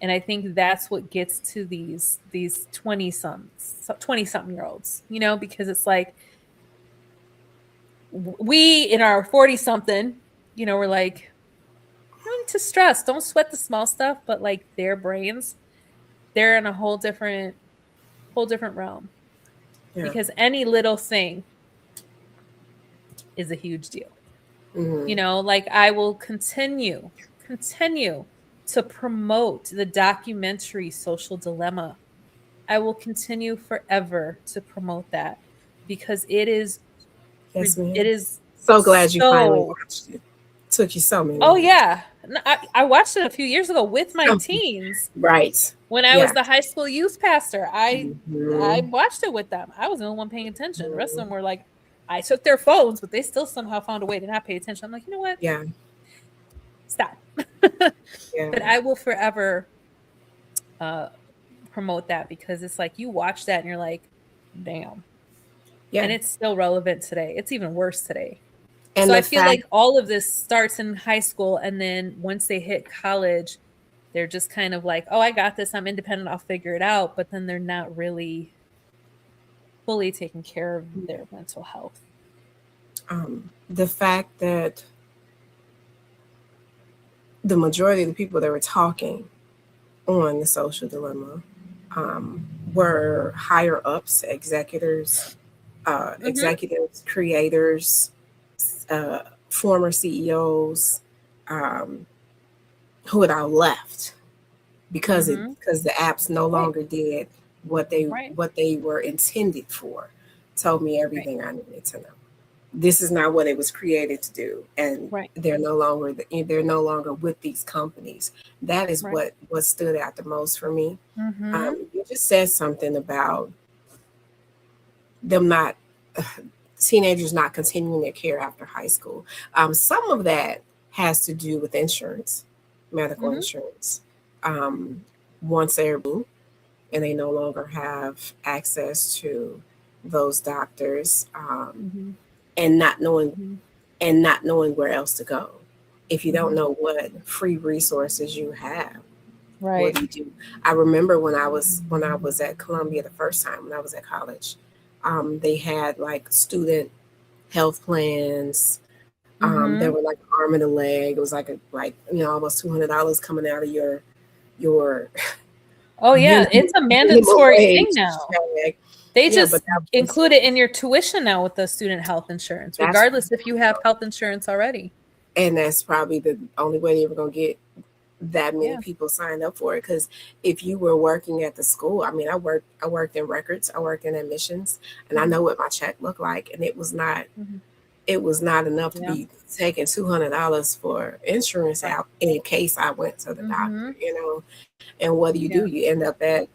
And I think that's what gets to these 20-something year olds, because it's like we in our 40-something, we're like, don't need to stress, don't sweat the small stuff, but like their brains, they're in a whole different realm because any little thing is a huge deal. Like I will continue to promote the documentary Social Dilemma. I will continue forever to promote that because it is Yes, ma'am. it is So glad you finally so. watched it. Took you so many Oh years. yeah, I watched it a few years ago with my Oh, teens right. when I was Yeah. the high school youth pastor. I Mhm. watched it with them. I was the only one paying attention. The rest of them were like, I took their phones, but they still somehow found a way to not pay attention. I'm like, you know what? Yeah. Stop. Yeah. But I will forever promote that because it's like you watch that and you're like, damn. Yeah. And it's still relevant today. It's even worse today. And So the I feel fact like all of this starts in high school, and then once they hit college, they're just kind of like, oh, I got this. I'm independent. I'll figure it out. But then they're not really fully taking care of their mental health. the fact that the majority of the people that were talking on the social dilemma were higher ups, executives, creators, former CEOs, um, who had all left because the apps no Right. longer did what Right. they were intended for. Told me Right. everything I needed to know. This is not what it was created to do, and Right. they're no longer with these companies. That is Right. what stood out the most for me. Mm-hmm. You just said something about them not teenagers not continuing their care after high school. Some of that has to do with insurance, medical insurance. Once they're and they no longer have access to those doctors, and not knowing where else to go. If you don't know what free resources you have, what Right. do you do? I remember when I was at Columbia the first time when I was at college, they had like student health plans. There were like an arm and a leg. It was like almost $200 coming out of your Oh yeah, it's a minimum mandatory thing wage now. check. They Yeah, just but that was, include it in your tuition now with the student health insurance, That's- regardless if you have health insurance already. and that's probably the only way they were going to get that many Yeah. people signed up for it. Because if you were working at the school, I mean, I worked in records, I worked in admissions, and I know what my check looked like, and it was not enough to Yeah. be taking $200 for insurance Right. out in case I went to the doctor, And what do? Yeah. You end up at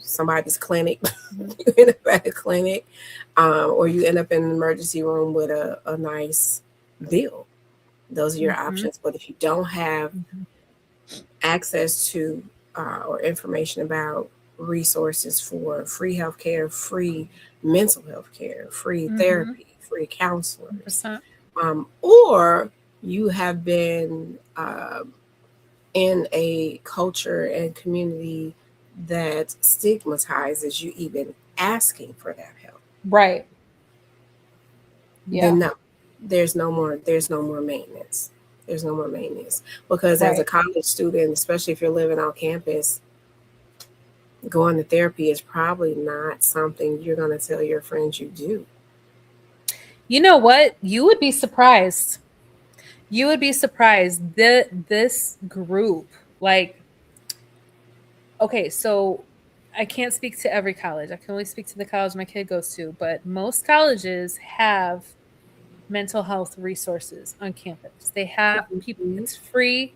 somebody's clinic. You end up at a clinic, or you end up in an emergency room with a nice bill. Those are your options. But if you don't have access to or information about resources for free healthcare, free mental health care, free therapy, free counselors, 100%. or you have been in a culture and community that stigmatizes you even asking for that help, Right. Yeah. then no, there's no more maintenance. There's no more maintenance because as a Right. college student, especially if you're living on campus, going to therapy is probably not something you're going to tell your friends you do. You know what? You would be surprised. You would be surprised that this group, like, okay, so I can't speak to every college. I can only speak to the college my kid goes to, but most colleges have mental health resources on campus. They have people, it's free.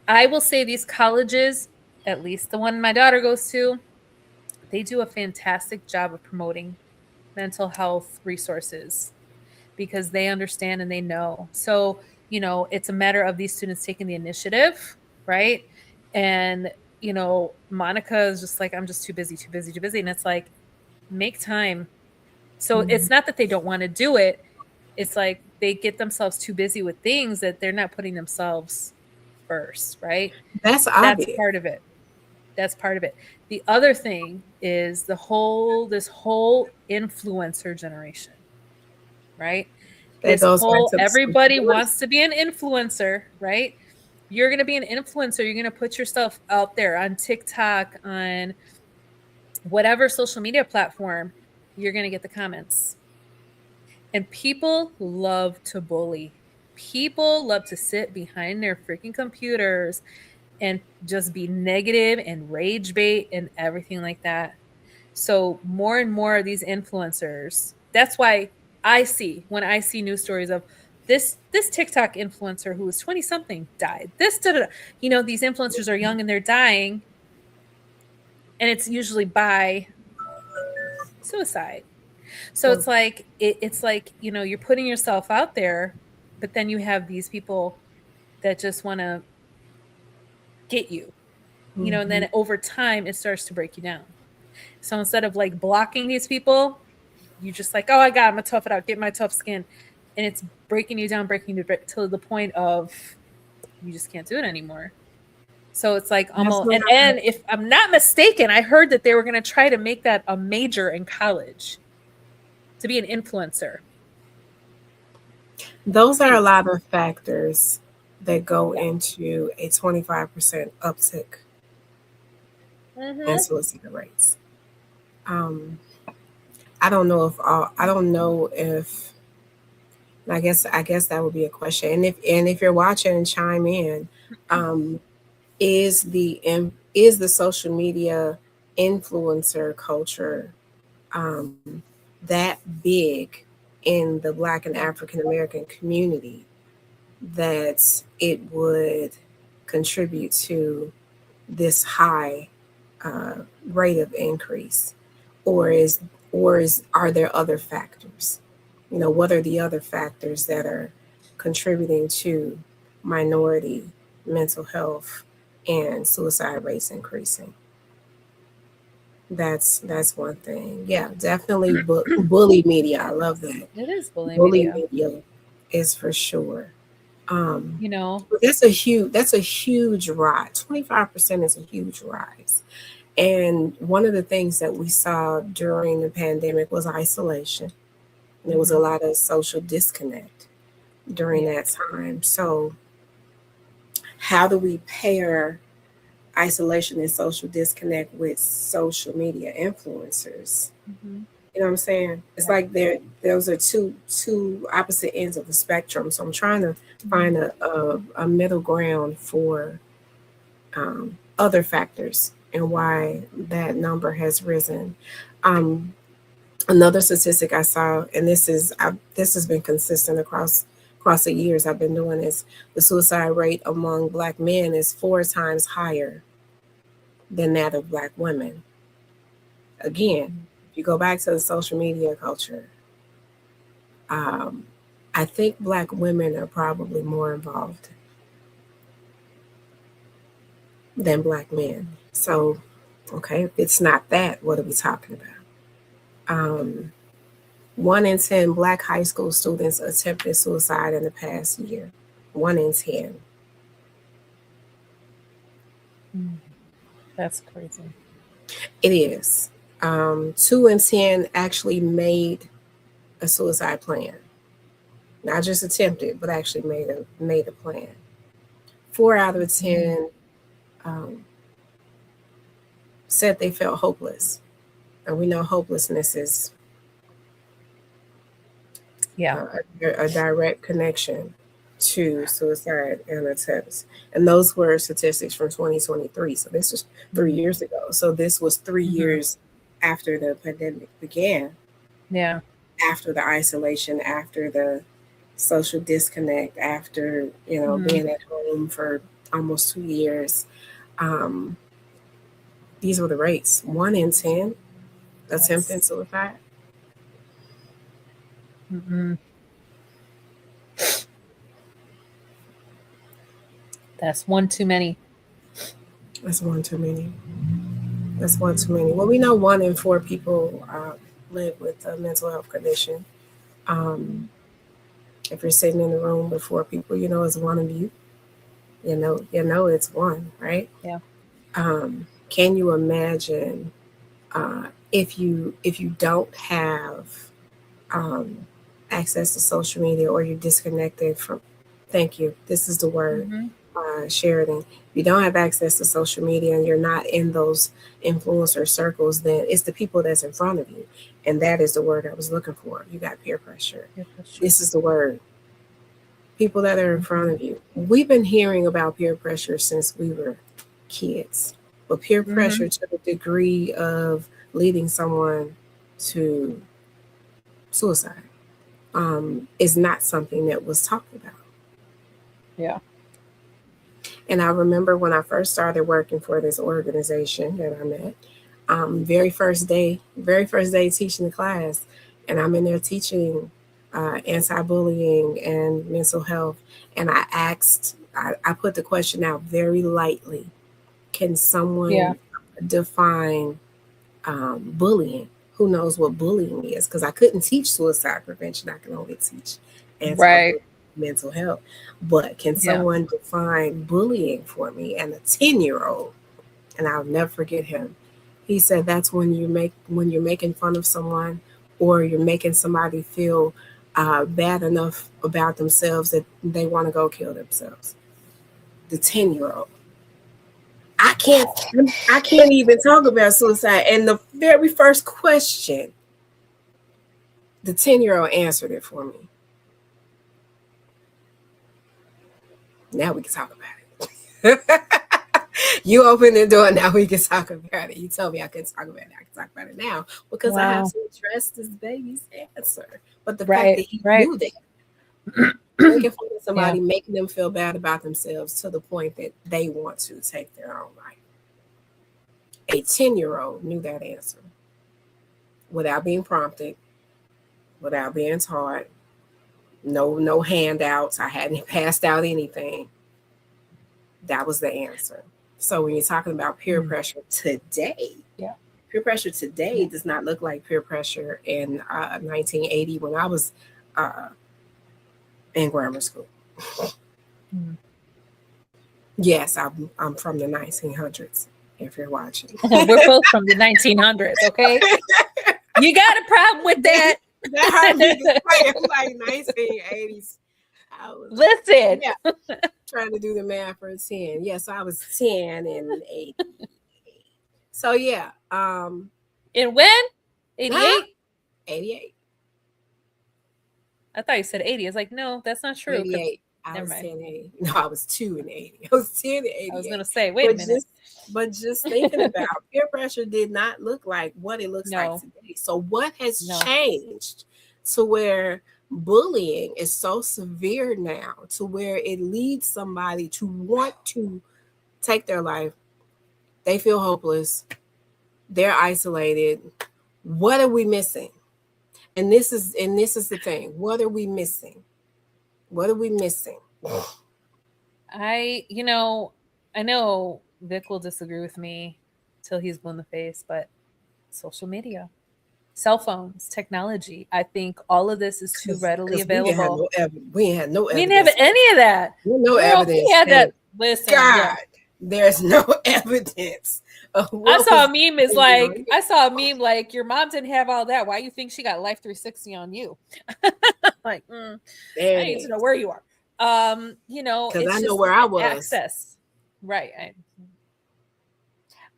I will say these colleges, at least the one my daughter goes to, they do a fantastic job of promoting mental health resources because they understand and they know. So, it's a matter of these students taking the initiative, right? And, Monica is just like, I'm just too busy. And it's like, make time. So it's not that they don't want to do it. It's like they get themselves too busy with things that they're not putting themselves first, right? That's obvious. That's part of it. The other thing is this whole influencer generation, right? Everybody wants to be an influencer, right? You're going to be an influencer. You're going to put yourself out there on TikTok, on whatever social media platform. You're going to get the comments. And people love to bully. People love to sit behind their freaking computers and just be negative and rage bait and everything like that. So more and more of these influencers, that's why when I see news stories of this TikTok influencer who was 20 something died. This da, da, da. You know, these influencers are young and they're dying, and it's usually by suicide. So it's like it's like, you know, you're putting yourself out there, but then you have these people that just want to get you. You know, and then over time it starts to break you down. So instead of like blocking these people, you just like, oh, I got, I'm gonna tough it out, get my tough skin, and it's breaking you down, to the point of you just can't do it anymore. So it's like almost, and if I'm not mistaken, I heard that they were gonna try to make that a major in college, to be an influencer. Those are a lot of factors that go into a 25% uptick in suicide rates. I don't know if I guess that would be a question. And if you're watching, chime in. Is the social media influencer culture that big in the Black and African American community that it would contribute to this high rate of increase, or are there other factors? You know, what are the other factors that are contributing to minority mental health and suicide rates increasing? That's one thing. Yeah, definitely bully media. I love that. It is bully media is for sure. You know, that's a huge rise. 25% is a huge rise. And one of the things that we saw during the pandemic was isolation. There was a lot of social disconnect during that time. So how do we pair isolation and social disconnect with social media influencers? You know what I'm saying? It's like those are two opposite ends of the spectrum. So I'm trying to find a middle ground for other factors and why that number has risen. Another statistic I saw, and this has been consistent across the years I've been doing this, the suicide rate among Black men is 4 times higher than that of Black women. Again, if you go back to the social media culture, I think Black women are probably more involved than Black men. So, okay, if it's not that, what are we talking about? 1 in 10 Black high school students attempted suicide in the past year. 1 in 10. That's crazy. It is. 2 in 10 actually made a suicide plan. Not just attempted, but actually made a plan. 4 out of 10 said they felt hopeless. And we know hopelessness is a direct connection to suicide and attempts. And those were statistics from 2023. So this was 3 years ago. So this was 3 years after the pandemic began. Yeah. After the isolation, after the social disconnect, after, being at home for almost 2 years. These were the rates. 1 in 10 attempting suicide. That's one too many. That's one too many. Well, we know 1 in 4 people live with a mental health condition. If you're sitting in the room with 4 people, it's one of you. It's one, right? Yeah. Can you imagine if you don't have access to social media, or you're disconnected from? Thank you. This is the word, Sheridan. If you don't have access to social media and you're not in those influencer circles, then it's the people that's in front of you, and that is the word I was looking for. You got peer pressure. This is the word. People that are in front of you. We've been hearing about peer pressure since we were kids, but peer pressure to the degree of leading someone to suicide is not something that was talked about. Yeah. And I remember when I first started working for this organization that I'm at, very first day teaching the class, and I'm in there teaching anti-bullying and mental health. And I put the question out very lightly. Can someone define bullying? Who knows what bullying is? Because I couldn't teach suicide prevention. I can only teach anti-bullying, mental health. But can someone define bullying for me? And a 10-year-old, and I'll never forget him. He said that's when you're making fun of someone, or you're making somebody feel bad enough about themselves that they want to go kill themselves. The 10-year-old. I can't even talk about suicide. And the very first question, the 10-year-old answered it for me. Now we can talk about it. You open the door, now we can talk about it. You told me I couldn't talk about it. I can talk about it now because I have to address this baby's answer. But the fact that he knew that, making fun of somebody, making them feel bad about themselves to the point that they want to take their own life. A 10-year-old knew that answer without being prompted, without being taught. No handouts. I hadn't passed out anything. That was the answer. So when you're talking about peer pressure today, peer pressure today does not look like peer pressure in 1980 when I was in grammar school. Yes, I'm from the 1900s. If you're watching, we're both from the 1900s. Okay, you got a problem with that? Like 1980s. Listen, trying to do the math for 10. So I was 10 in 80. So yeah. And when? 88? 88. I thought you said 80. I was like, no, that's not true. 88. I was 10 in 80. No, I was 2 in 80. I was 10 in 80. I was going to say, wait a minute. But just thinking about peer pressure did not look like what it looks like today. So what has changed to where bullying is so severe now, to where it leads somebody to want to take their life? They feel hopeless. They're isolated. What are we missing? And this is the thing. What are we missing? What are we missing? I know Vic will disagree with me till he's blue in the face, but social media, cell phones, technology, I think all of this is too readily available. We had no evidence. We didn't have any of that. No evidence. We had that. Listen, God, there's no evidence. I saw a meme like your mom didn't have all that. Why you think she got Life 360 on you? Like, I need to know where you are. Because I know where I was. Access, right?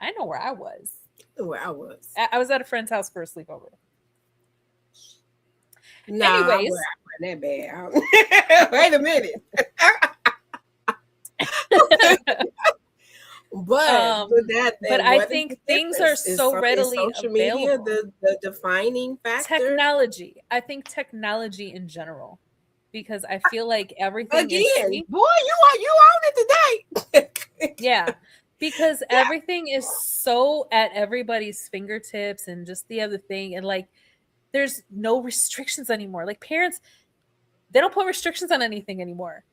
I know where I was. I was at a friend's house for a sleepover. Anyways, that bad. Wait a minute. But I think things are so readily social available. Media, the defining factor. Technology. I think technology in general, because I feel like everything boy, you on it today. Yeah, because everything is so at everybody's fingertips, and just the other thing, and like there's no restrictions anymore. Like parents, they don't put restrictions on anything anymore.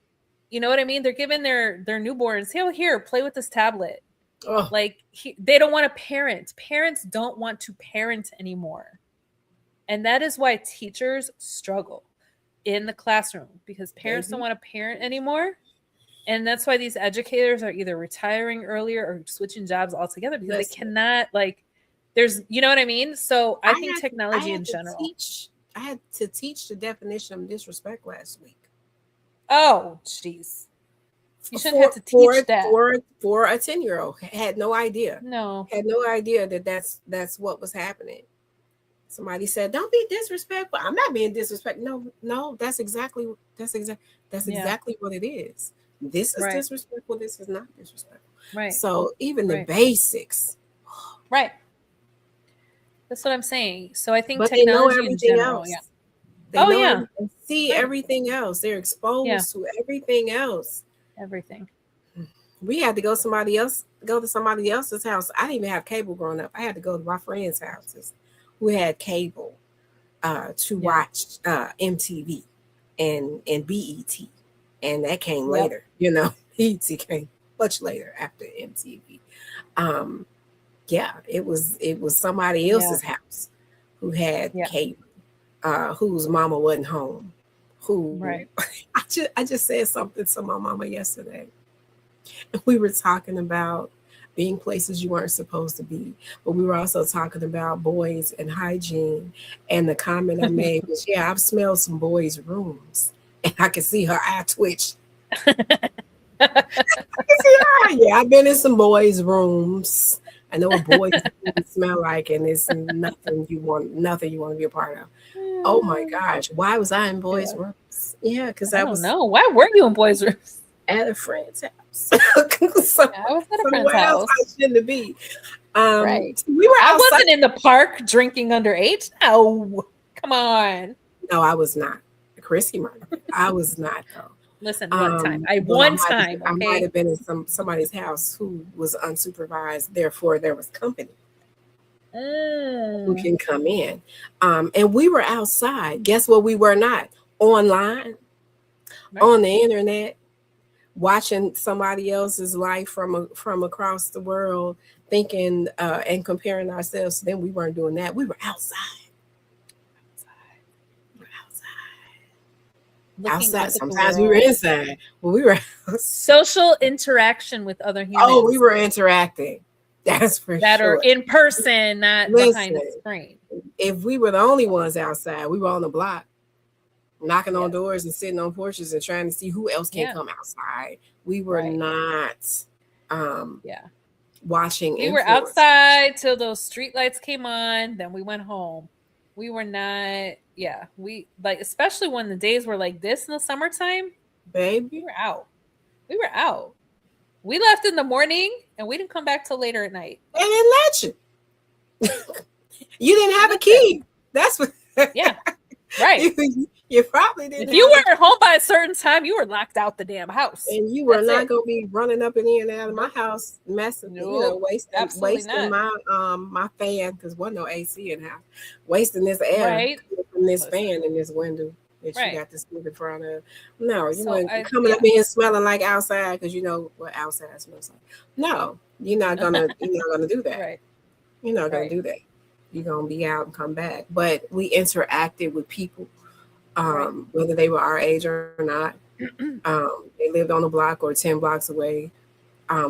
You know what I mean? They're giving their newborns, here, play with this tablet. Oh. Like they don't want to parent. Parents don't want to parent anymore. And that is why teachers struggle in the classroom, because parents don't want to parent anymore. And that's why these educators are either retiring earlier or switching jobs altogether, because they cannot, there's, you know what I mean? So I think technology in general. I had to teach the definition of disrespect last week. Oh, jeez. You shouldn't have to teach that. For a 10-year-old. Had no idea. No. Had no idea that's what was happening. Somebody said, don't be disrespectful. I'm not being disrespectful. No, that's exactly what it is. This is disrespectful. This is not disrespectful. Right. So even the basics. Right. That's what I'm saying. So I think But they know technology in everything general, else. yeah. They Oh know yeah, and see right. everything else. They're exposed to everything else. Everything. We had to go to somebody else's house. I didn't even have cable growing up. I had to go to my friends' houses who had cable to watch MTV and BET, and that came later. You know, BET came much later after MTV. Yeah, it was somebody else's house who had cable, whose mama wasn't home. Who Right. I just said something to my mama yesterday. We were talking about being places you weren't supposed to be, but we were also talking about boys and hygiene. And the comment I made was, "Yeah, I've smelled some boys' rooms," and I could see her eye twitch. I can see her. Yeah, I've been in some boys' rooms. I know what boys' rooms smell like, and it's nothing you want to be a part of. Oh my gosh, why was I in boys' rooms? Yeah, because I don't know. Why were you in boys' rooms? At a friend's house. I was at a friend's house. I shouldn't be. Right. We were. I wasn't in the park drinking underage. No, come on. No, I was not. Chrissy might. I was not though. Listen, one time. I might have been in somebody's house who was unsupervised. Therefore, there was company who can come in. And we were outside. Guess what? We were not online, on the internet, watching somebody else's life from across the world, thinking and comparing ourselves to them. We weren't doing that. We were outside. Outside. Sometimes we were inside, but we were social interaction with other humans. Oh, we were interacting. That's for that sure. Are in person, not behind the screen. If we were the only ones outside, we were on the block, knocking on doors and sitting on porches and trying to see who else can come outside. We were not watching. We were outside till those street lights came on. Then we went home. We were not. Yeah, we like, especially when the days were like this in the summertime. Baby, we were out. We were out. We left in the morning and we didn't come back till later at night. They didn't let you. You didn't have a key. That's what. Yeah, right. You probably didn't. If you weren't home by a certain time, you were locked out the damn house. And you were not going to be running up and in and out of my house, messing, wasting my fan, because wasn't no AC in the house, wasting this air from this fan in this window that you got to sleep in front of. No, you weren't coming up in smelling like outside, because you know what outside smells like. No, you're not gonna do that. Right. You're not gonna do that. You're gonna be out and come back. But we interacted with people. Whether they were our age or not, they lived on the block or 10 blocks away.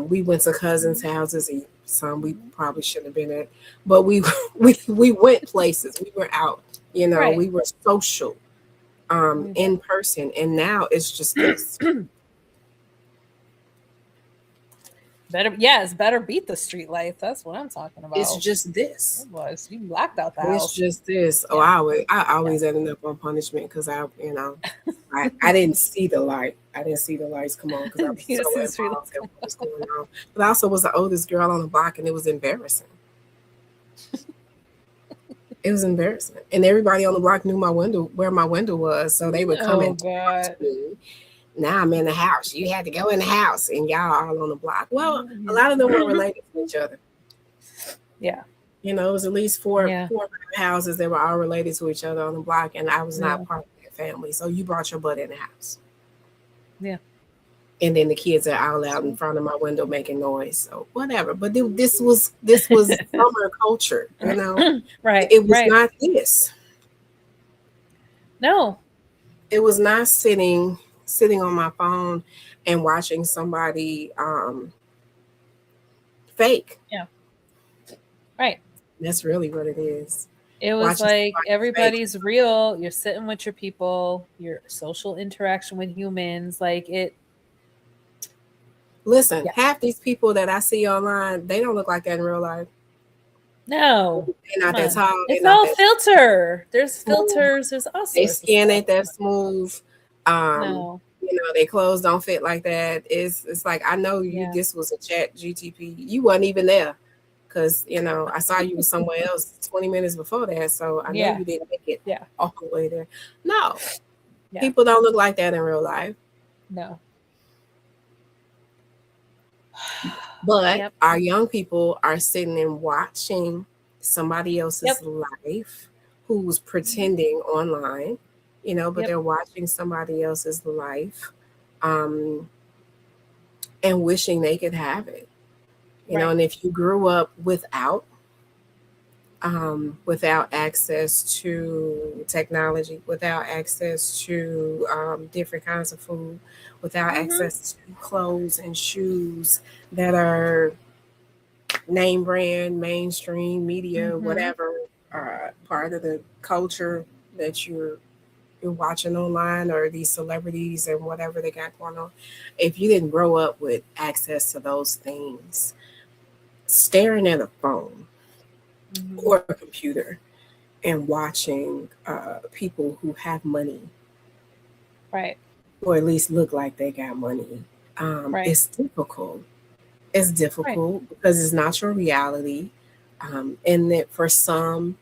We went to cousins' houses, and some we probably shouldn't have been at, but we went places. We were out, we were social, in person, and now it's just this. Better beat the street life. That's what I'm talking about. It's just this. It was. You locked out the house. It's just this. Oh, I always ended up on punishment because I didn't see the light. I didn't see the lights come on because I was so involved in what was going on. But I also was the oldest girl on the block, and it was embarrassing. It was embarrassing, and everybody on the block knew where my window was, so they would come and talk to me. Now I'm in the house. You had to go in the house, and y'all are all on the block. Well, a lot of them were related to each other. Yeah. It was at least four or 5 houses that were all related to each other on the block, and I was not part of that family. So you brought your butt in the house. Yeah. And then the kids are all out in front of my window making noise. So whatever. But this was summer culture, Right. It was not this. No. It was not sitting on my phone and watching somebody fake. Yeah. Right. That's really what it is. It was like everybody's real. You're sitting with your people, your social interaction with humans. Like it. Listen, half these people that I see online, they don't look like that in real life. No. They're not that tall. It's all filter. There's filters. There's all sorts. Their skin ain't that smooth. No. Their clothes don't fit like that. It's like, I know this was a chat GTP. You weren't even there. because I saw you was somewhere else 20 minutes before that, so I know Yeah. you didn't make it Yeah. all the way there. No, Yeah. people don't look like that in real life. No. But Yep. our young people are sitting and watching somebody else's life who's pretending online, but they're watching somebody else's life and wishing they could have it. And if you grew up without access to technology, without access to different kinds of food, without access to clothes and shoes that are name brand, mainstream media, whatever part of the culture that you're watching online, or these celebrities and whatever they got going on. If you didn't grow up with access to those things, staring at a phone or a computer and watching people who have money, right, or at least look like they got money, it's difficult. It's difficult because it's not your reality, and that for some,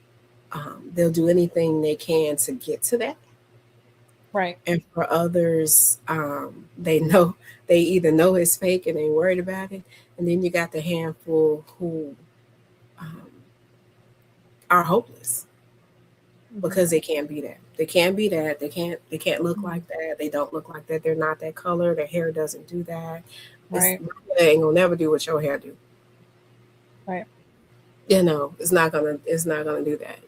they'll do anything they can to get to that. right. And for others, they either know it's fake and ain't worried about it, and then you got the handful who are hopeless because they can't be that. They can't be that. They can't look like that. They don't look like that. They're not that color. Their hair doesn't do that. Right. They ain't gonna never do what your hair do. Right. It's not gonna do that.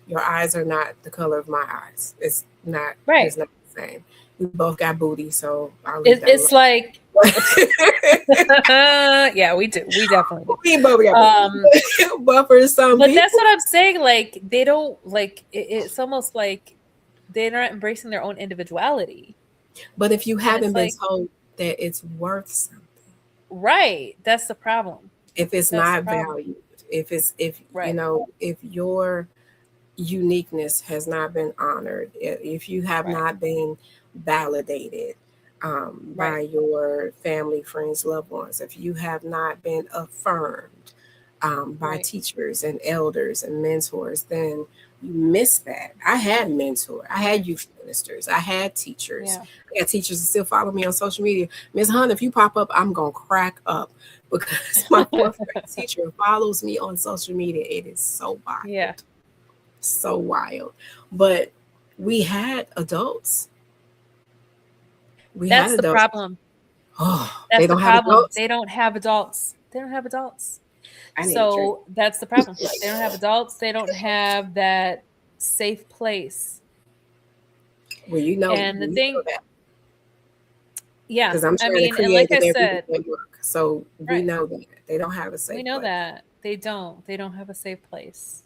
Your eyes are not the color of my eyes. It's not. Right. It's not the same. We both got booty, so it's like yeah, we do. We definitely do. We both got booty. But for some but people, that's what I'm saying. Like, they don't like it's almost like they're not embracing their own individuality. But if you haven't been told that it's worth something, right, that's the problem. If it's not valued, if your uniqueness has not been honored, if you have not been validated by your family, friends, loved ones, if you have not been affirmed by teachers and elders and mentors, then you miss that. I had mentors, I had youth ministers, I had teachers. I got teachers that still follow me on social media. Ms. Hunt, if you pop up, I'm gonna crack up because my fourth grade teacher follows me on social media. It is so wild. Yeah. So wild. But we had adults. That's the problem. Oh, that's they the don't problem. Have adults. They don't have adults. They don't have adults. So that's the problem. They don't have adults. They don't have that safe place. Well, and the thing, yeah, because I'm trying to create like I said, network, so we know that they don't have a safe. We know place. that they don't have a safe place,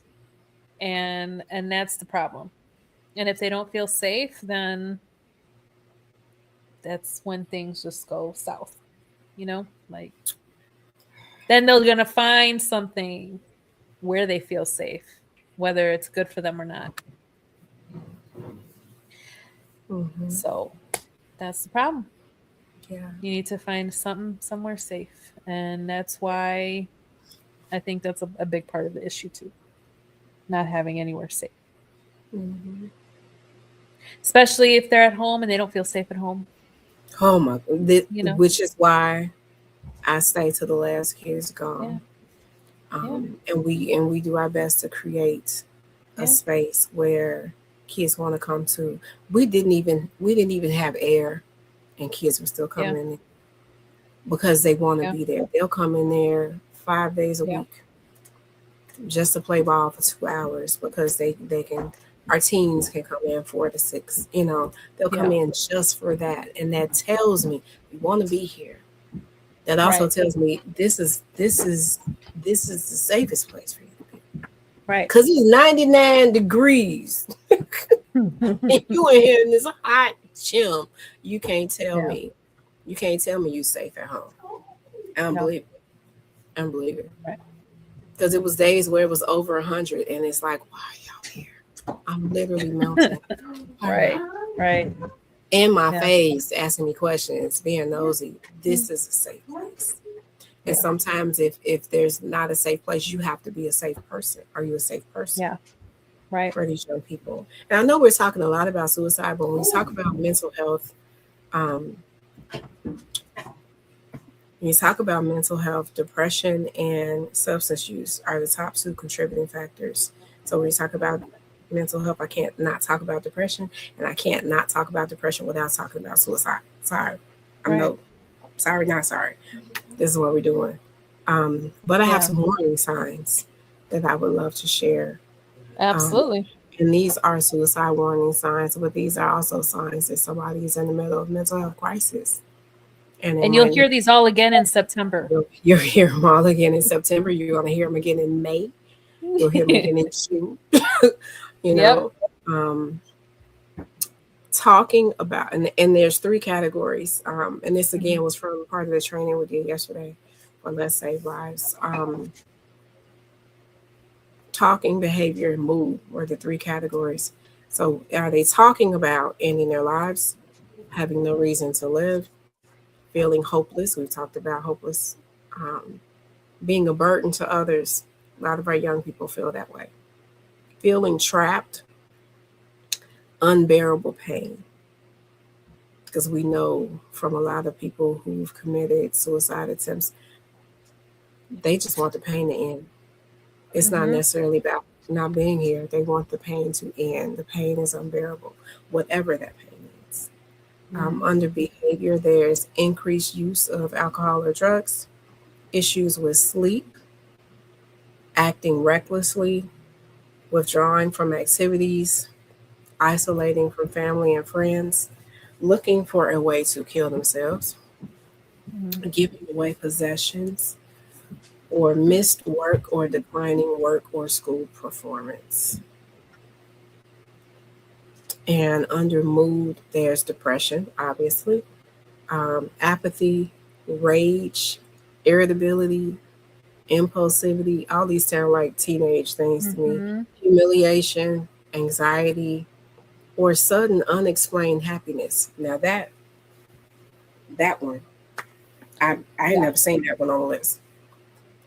and that's the problem. And if they don't feel safe, then that's when things just go south. Like, then they're gonna find something where they feel safe, whether it's good for them or not. So that's the problem. Yeah, you need to find somewhere safe, and that's why I think that's a big part of the issue too. Not having anywhere safe, especially if they're at home and they don't feel safe at home. Oh my! Which is why I stay till the last kid is gone. And we do our best to create a space where kids want to come to. We didn't even have air, and kids were still coming in because they want to be there. They'll come in there 5 days a week just to play ball for 2 hours because they can. Our teens can come in 4 to 6. They'll come in just for that, and that tells me you want to be here. That also tells me this is the safest place for you to be. Right. Because it's 99 degrees. And you in here in this hot gym. You can't tell me. You can't tell me you're safe at home. I don't believe it. I don't believe it. Right. Because it was days where it was over 100, and it's like, why are y'all here? I'm literally melting. Right. In my face, asking me questions, being nosy. This is a safe place. And sometimes if there's not a safe place, you have to be a safe person. Are you a safe person? Yeah. Right. For these young people. And I know we're talking a lot about suicide, but when we talk about mental health, when you talk about mental health, depression and substance use are the top two contributing factors. So when you talk about mental health, I can't not talk about depression, and I can't not talk about depression without talking about suicide. Sorry. Sorry, not sorry. This is what we're doing. But I have some warning signs that I would love to share. Absolutely. And these are suicide warning signs, but these are also signs that somebody is in the middle of mental health crisis. And you'll hear these all again in September. You'll hear them all again in September. You're going to hear them again in May. You'll hear them again in June. Talking about, and there's 3 categories. And this again was from part of the training we did yesterday for Let's Save Lives. Talking, behavior, and mood were the 3 categories. So are they talking about ending their lives, having no reason to live, feeling hopeless? We've talked about hopeless, being a burden to others. A lot of our young people feel that way. Feeling trapped, unbearable pain. Because we know from a lot of people who've committed suicide attempts, they just want the pain to end. It's not necessarily about not being here. They want the pain to end. The pain is unbearable, whatever that pain is. Under behavior, there's increased use of alcohol or drugs, issues with sleep, acting recklessly, withdrawing from activities, isolating from family and friends, looking for a way to kill themselves, giving away possessions, or missed work or declining work or school performance. And under mood, there's depression, obviously, apathy, rage, irritability, impulsivity. All these sound like teenage things to me. Humiliation, anxiety, or sudden unexplained happiness. Now that one, I had never seen that one on the list.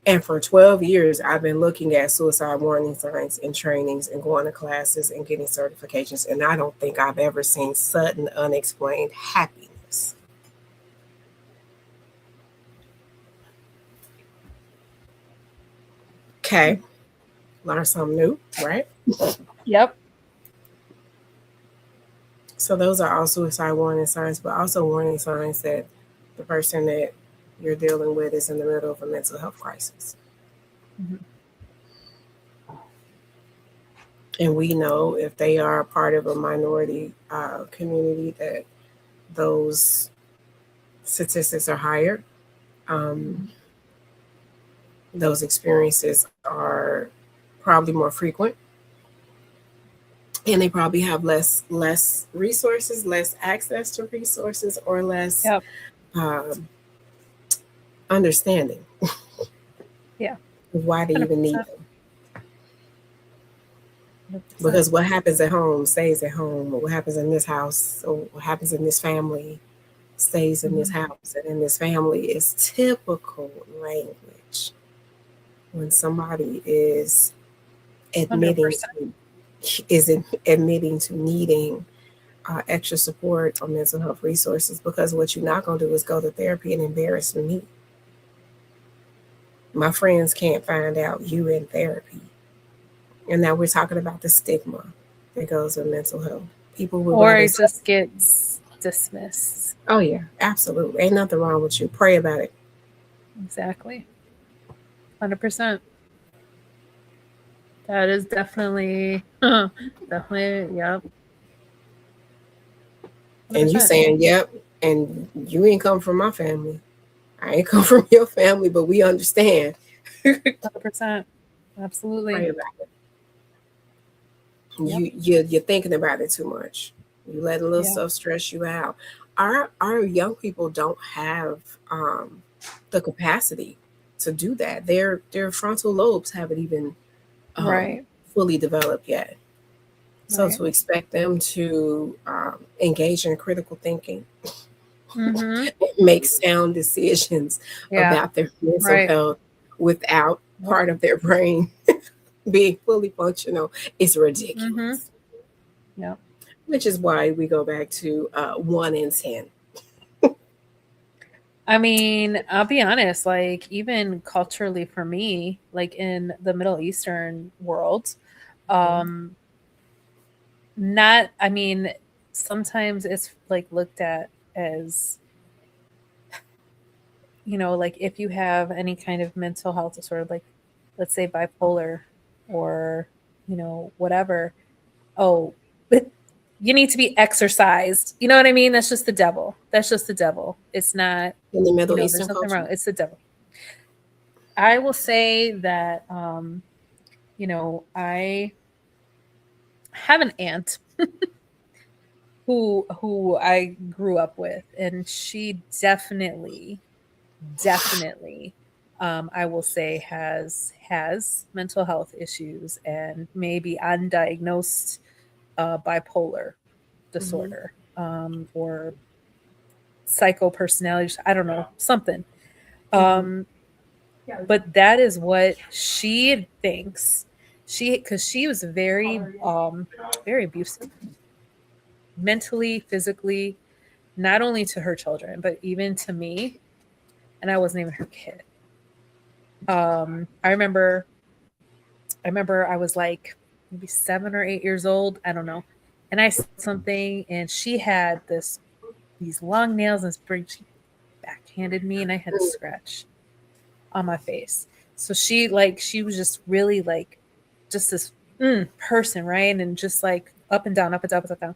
And for 12 years, I've been looking at suicide warning signs and trainings and going to classes and getting certifications. And I don't think I've ever seen sudden, unexplained happiness. Okay. Learn something new, right? Yep. So those are all suicide warning signs, but also warning signs that the person that you're dealing with is in the middle of a mental health crisis. And we know if they are a part of a minority community that those statistics are higher. Those experiences are probably more frequent. And they probably have less resources, less access to resources, or less understanding. Why they even need them. 100%. Because what happens at home stays at home, or what happens in this house, or what happens in this family stays in this house. And in this family is typical language. When somebody is admitting to needing extra support or mental health resources, because what you're not going to do is go to therapy and embarrass me. My friends can't find out you in therapy. And now we're talking about the stigma that goes with mental health. People will, or it just gets dismissed. Oh yeah, absolutely. Ain't nothing wrong with you. Pray about it. Exactly. 100%. That is definitely, yep. 100%. And you saying, yep, and you ain't come from my family. I ain't come from your family, but we understand. 100%. Absolutely. Pray about it. You're thinking about it too much. You let a little stuff stress you out. Our young people don't have the capacity to do that. Their frontal lobes haven't even fully developed yet. So to expect them to engage in critical thinking, Mm-hmm. make sound decisions Yeah. about their mental Right. health without part of their brain being fully functional is ridiculous. Mm-hmm. Yeah. Which is why we go back to 1 in 10. I mean, I'll be honest, like even culturally for me, like in the Middle Eastern world, um, not, I mean, sometimes it's like looked at as, like if you have any kind of mental health disorder, like let's say bipolar or, whatever, oh, but you need to be exercised. You know what I mean? That's just the devil. That's just the devil. It's not, In the Middle there's Eastern something culture? wrong. It's the devil. I will say that, I have an aunt who I grew up with, and she definitely, I will say has mental health issues and maybe undiagnosed bipolar disorder, or psycho personality. I don't know, something. But that is what she thinks. Because she was very very abusive, mentally, physically, not only to her children but even to me, and I wasn't even her kid. I remember I was like maybe 7 or 8 years old, I don't know, and I said something, and she had these long nails and spring. She backhanded me, and I had a scratch on my face. So she was just really like just this person, right? And just like up and down, up and down, up and down.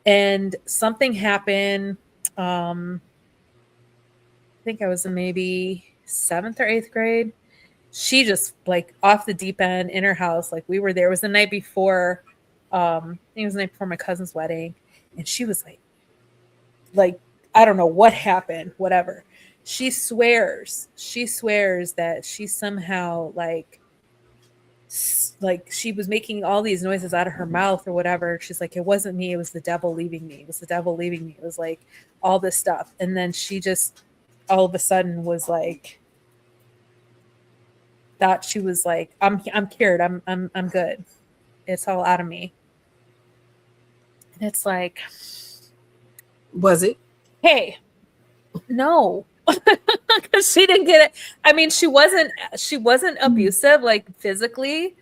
And something happened. I think I was in maybe 7th or 8th grade. She just like off the deep end in her house. Like we were there. It was the night before. I think it was the night before my cousin's wedding, and she was like I don't know what happened. Whatever. She swears that she somehow like she was making all these noises out of her mouth or whatever. She's like, it wasn't me, it was the devil leaving me. It was the devil leaving me. It was like all this stuff. And then she just all of a sudden was like, thought she was like, I'm cured. I'm good. It's all out of me. And it's like, was it? Hey, no. Because she didn't get it. I mean, she wasn't abusive like physically,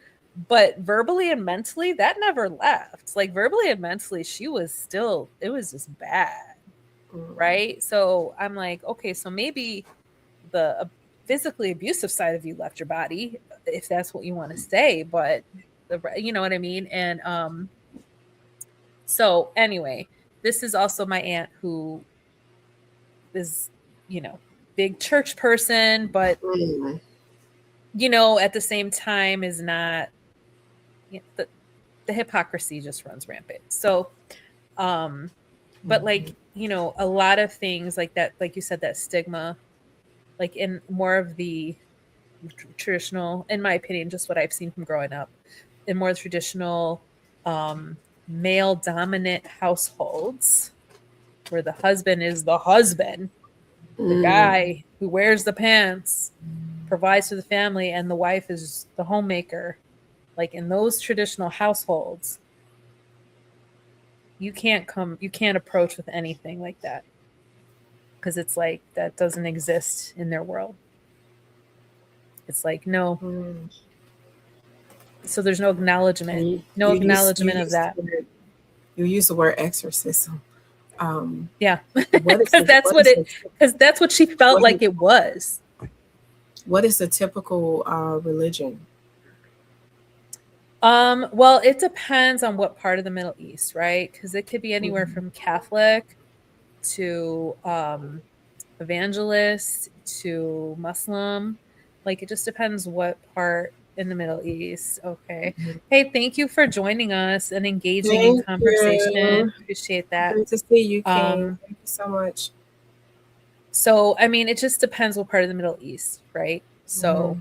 but verbally and mentally that never left. Like verbally and mentally she was still, it was just bad, right? So I'm like, okay, so maybe the physically abusive side of you left your body, if that's what you want to say, but you know what I mean? And so anyway, this is also my aunt who is, big church person, but at the same time is not, the hypocrisy just runs rampant. So but like, a lot of things like that, like you said, that stigma, like in more of the traditional, in my opinion, just what I've seen from growing up, in more traditional male dominant households where the husband is the husband, the guy who wears the pants, provides for the family, and the wife is the homemaker. Like in those traditional households, you can't approach with anything like that, because it's like that doesn't exist in their world. It's like no. So there's no acknowledgement, of that. You use the word exorcism. Yeah, because that's what she felt like it was. What is the typical religion? Well, it depends on what part of the Middle East, right? Because it could be anywhere from Catholic to evangelist to Muslim. Like it just depends what part in the Middle East. Okay. Hey, thank you for joining us and engaging in conversation. Appreciate that. Great to see you, King. Thank you so much. So, I mean, it just depends what part of the Middle East, right? So,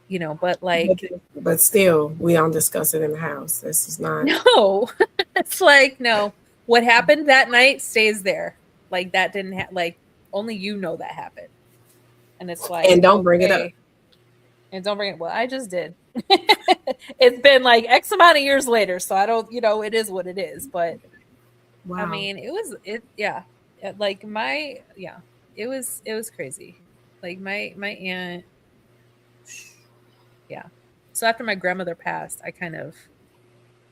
but like, but still, we don't discuss it in the house. This is not. No, it's like, no, what happened that night stays there. like that didn't like only you know that happened. And it's like, and don't bring it up. And don't bring it. Well, I just did. It's been like X amount of years later, so I don't, it is what it is. But Wow. I mean, yeah. Like it was crazy. Like my aunt, yeah. So after my grandmother passed, I kind of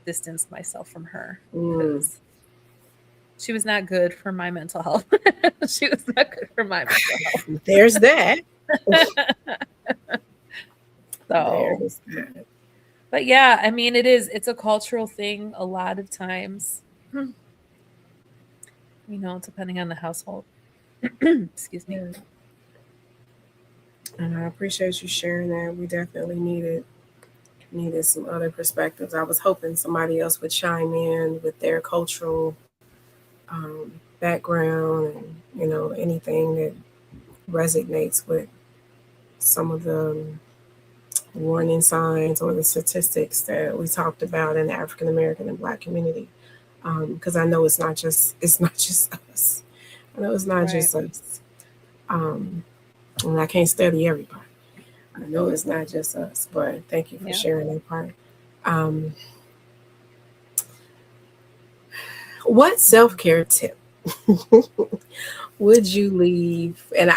distanced myself from her because she was not good for my mental health. She was not good for my mental health. There's that. So, but yeah, I mean, it's a cultural thing a lot of times, depending on the household. Excuse me. Yeah. And I appreciate you sharing that. We definitely needed some other perspectives. I was hoping somebody else would chime in with their cultural background and, anything that resonates with some of the warning signs or the statistics that we talked about in the African American and Black community, because I know it's not just us. I know it's not just us, and I can't study everybody. I know it's not just us, but thank you for sharing that part. What self-care tip would you leave? And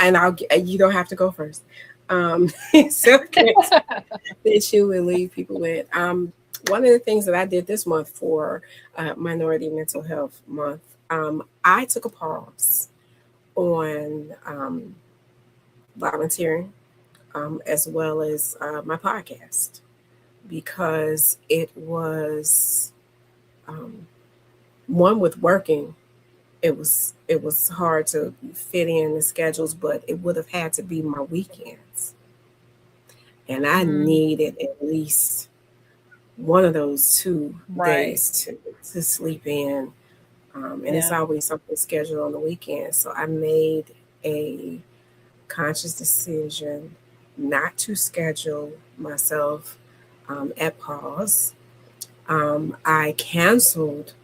you don't have to go first. Self-care that you would leave people with. One of the things that I did this month for Minority Mental Health Month, I took a pause on volunteering as well as my podcast, because it was one with working. It was hard to fit in the schedules, but it would have had to be my weekends. And I needed at least one of those 2 days to sleep in. And it's always something scheduled on the weekend. So I made a conscious decision not to schedule myself at pause. I canceled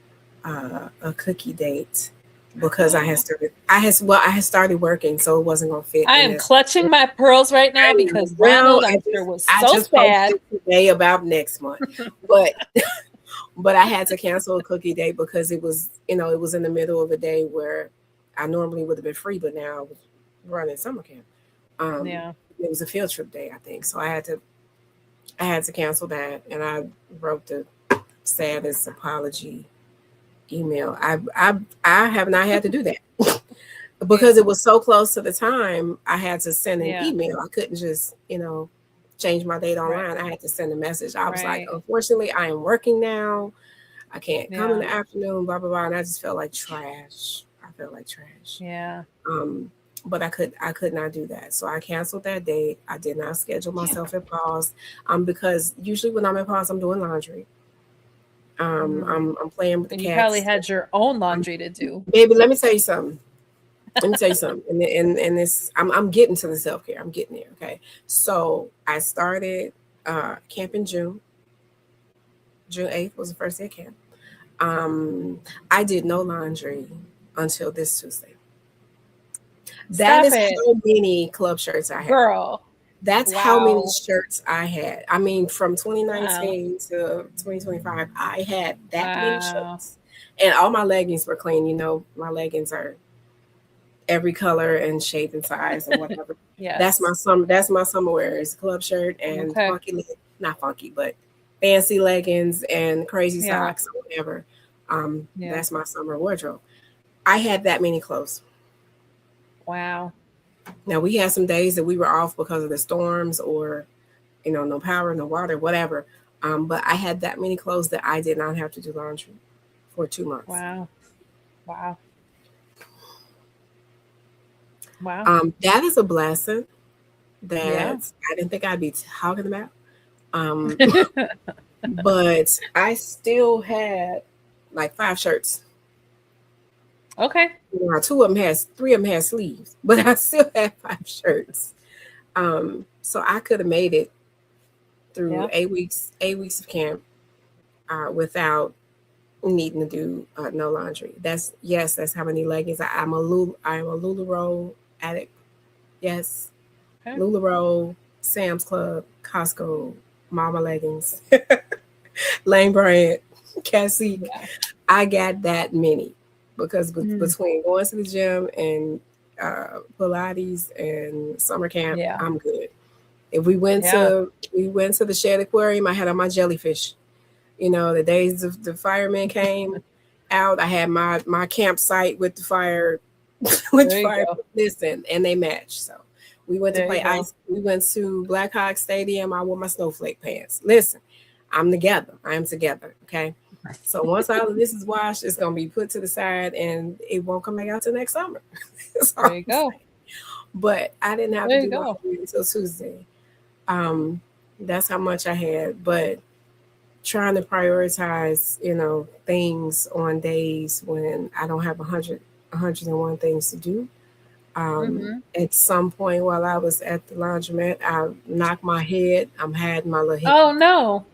a cookie date because I had started working, so it wasn't gonna fit. I am clutching my pearls right now because Ronald was so sad today about next month, but I had to cancel a cookie date because it was in the middle of a day where I normally would have been free, but now I was running summer camp. It was a field trip day, I think, so I had to cancel that, and I wrote the saddest apology email. I have not had to do that because it was so close to the time. I had to send an email. I couldn't just change my date online. I had to send a message. I was like, unfortunately, I am working now. I can't come in the afternoon, blah blah blah. And I just felt like trash. Yeah. But I could not do that. So I canceled that date. I did not schedule myself at pause. Because usually when I'm at pause, I'm doing laundry. I'm playing with the cats. You probably had your own laundry to do. Baby, let me tell you something. And this, I'm getting to the self-care. I'm getting there. Okay. So I started camp in June. June 8th was the first day of camp. I did no laundry until this Tuesday. That is how many club shirts I had. Girl. That's how many shirts I had. I mean, from 2019 to 2025, I had that many shirts. And all my leggings were clean. My leggings are every color and shape and size and whatever. That's my summer wear. It's a club shirt and not funky, but fancy leggings and crazy socks or whatever. That's my summer wardrobe. I had that many clothes. Wow. Now we had some days that we were off because of the storms or, no power, no water, whatever. But I had that many clothes that I did not have to do laundry for 2 months. Wow. That is a blessing that I didn't think I'd be talking about. But I still had like 5 shirts. Okay. 3 of them had sleeves, but I still had 5 shirts. So I could have made it through 8 weeks of camp without needing to do no laundry. That's how many leggings. I'm a Lululemon addict. Yes, Okay. Lululemon, Sam's Club, Costco, Mama leggings, Lane Bryant, Cassie. Yeah. I got that many because Mm. between going to the gym and Pilates and summer camp, Yeah. I'm good. If we went to the Shed Aquarium, I had on my jellyfish. You know, the days of the firemen came out, I had my campsite with the fire with the There you fire. go. Listen, and they matched. So we went to There you play go. ice. We went to Blackhawk Stadium. I wore my snowflake pants. Listen, I'm together. I am together. Okay. So once all of this is washed, it's gonna be put to the side and it won't come back out till next summer. That's all There you I'm go. saying. But I didn't have There to you do go. laundry until Tuesday. Um, that's how much I had. But trying to prioritize, things on days when I don't have 101 things to do. Hmm. At some point while I was at the laundromat, I knocked my head. I'm had my little Oh hickey. no.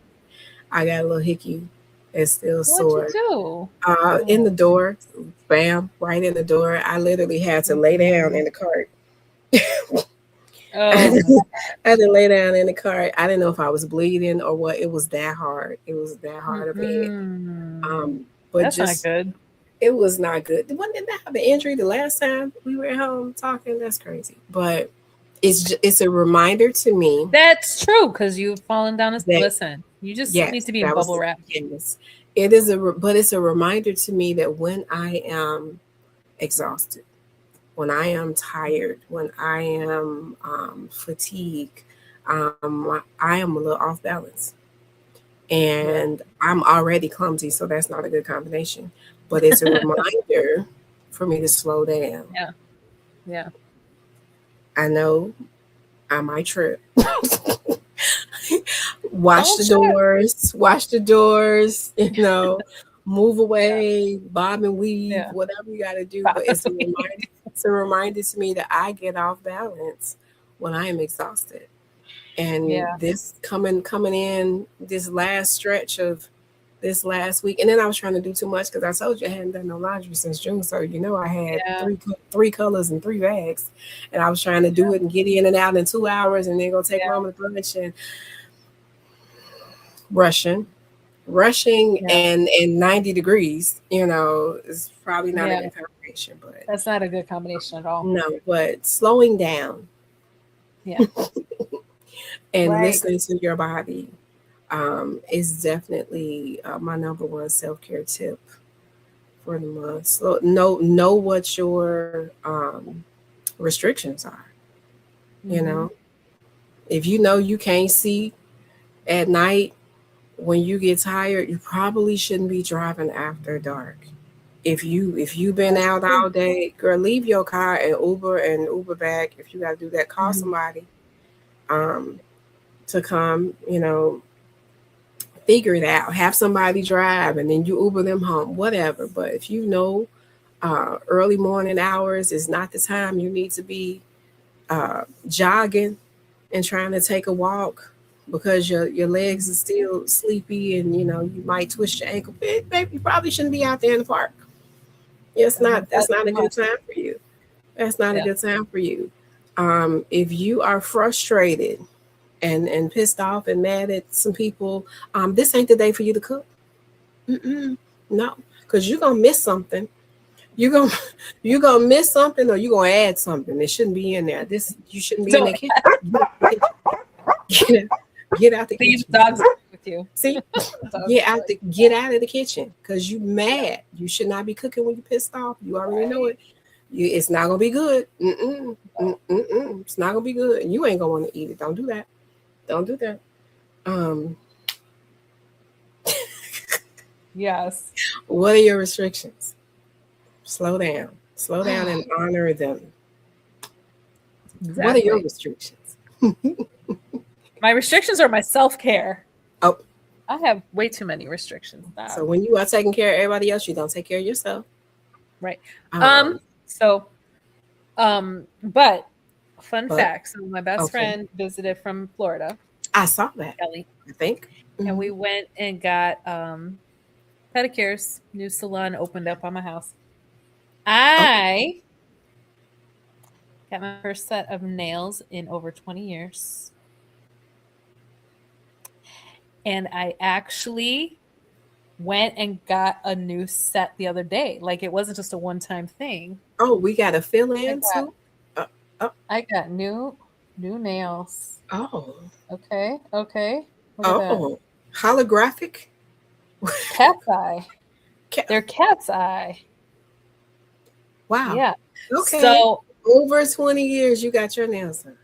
I got a little hickey. It's still What'd you sore. do? In the Oh. door, bam, right in the door. I literally had to lay down in the cart. I Oh my had to lay down in the cart. I didn't know if I was bleeding or what. It was that hard. It was that hard of it. Mm-mm. But That's not just good. it was not good. When did I have an injury the last time we were at home talking? That's crazy. But it's a reminder to me That's true because you've fallen down. that Listen, you just need yes, to be in that was bubble wrap. yes. It is but it's a reminder to me that when I am exhausted, when I am tired, when I am fatigued, I am a little off balance. Yeah. And I'm already clumsy, so that's not a good combination. But it's a reminder for me to slow down. Yeah. Yeah. I know I might trip. Watch Don't the trip. doors, watch the doors, move away, bob and weave, Yeah. whatever you got to do. But it's a reminder. It's a reminder to me that I get off balance when I am exhausted. And Yeah. this coming in this last stretch of this last week, and then I was trying to do too much because I told you I hadn't done no laundry since June. So I had Yeah. three colors and 3 bags, and I was trying to do it and get in and out in 2 hours, and then go take Yeah. mama to lunch and rushing, Yeah. and 90 degrees. Is probably not a Yeah. good combination, but That's not a good combination at all. no, but slowing down Yeah. and Right. listening to your body is definitely my number one self-care tip for the month. So know what your restrictions are. You Mhm. know, if you know you can't see at night when you get tired, you probably shouldn't be driving after dark. If you've been That's out true. all day, girl, leave your car and Uber back. If you got to do that, call Mhm. somebody um, to come. Figure it out. Have somebody drive, and then you Uber them home. Whatever. But if early morning hours is not the time you need to be jogging and trying to take a walk because your legs are still sleepy and you might twist your ankle. Baby, you probably shouldn't be out there in the park. It's not That's that's not too a good much. time for you. That's not a Yeah. good time for you. If you are frustrated and pissed off and mad at some people, this ain't the day for you to cook. No, because you're gonna miss something. You're gonna you're gonna miss something, or you're gonna add something that shouldn't be in there. You shouldn't be in So the kitchen. Get out the leave kitchen. the dogs with you. See, Dogs get out of the kitchen because you mad. You should not be cooking when you're pissed off. You already know it. It's not gonna be good. It's not gonna be good, and you ain't gonna want to eat it. Don't do that. Don't do that. Um, Yes. what are your restrictions? Slow down. Slow down and honor them. Exactly. What are your restrictions? My restrictions are my self-care. Oh, I have way too many restrictions. so when you are taking care of everybody else, you don't take care of yourself. Right. Um, But fun fact. So my best okay. friend visited from Florida, I saw that. Kelly, I think. and we went and got pedicures. New salon opened up on my house. I got my first set of nails in over 20 years. And I actually went and got a new set the other day. Like it wasn't just a one-time thing. Oh, we got to fill in too. I got new nails. Oh. Okay. Look at that. Holographic. Cat's eye. They're cat's eye. Wow. Yeah. Okay. So over 20 years, you got your nails done.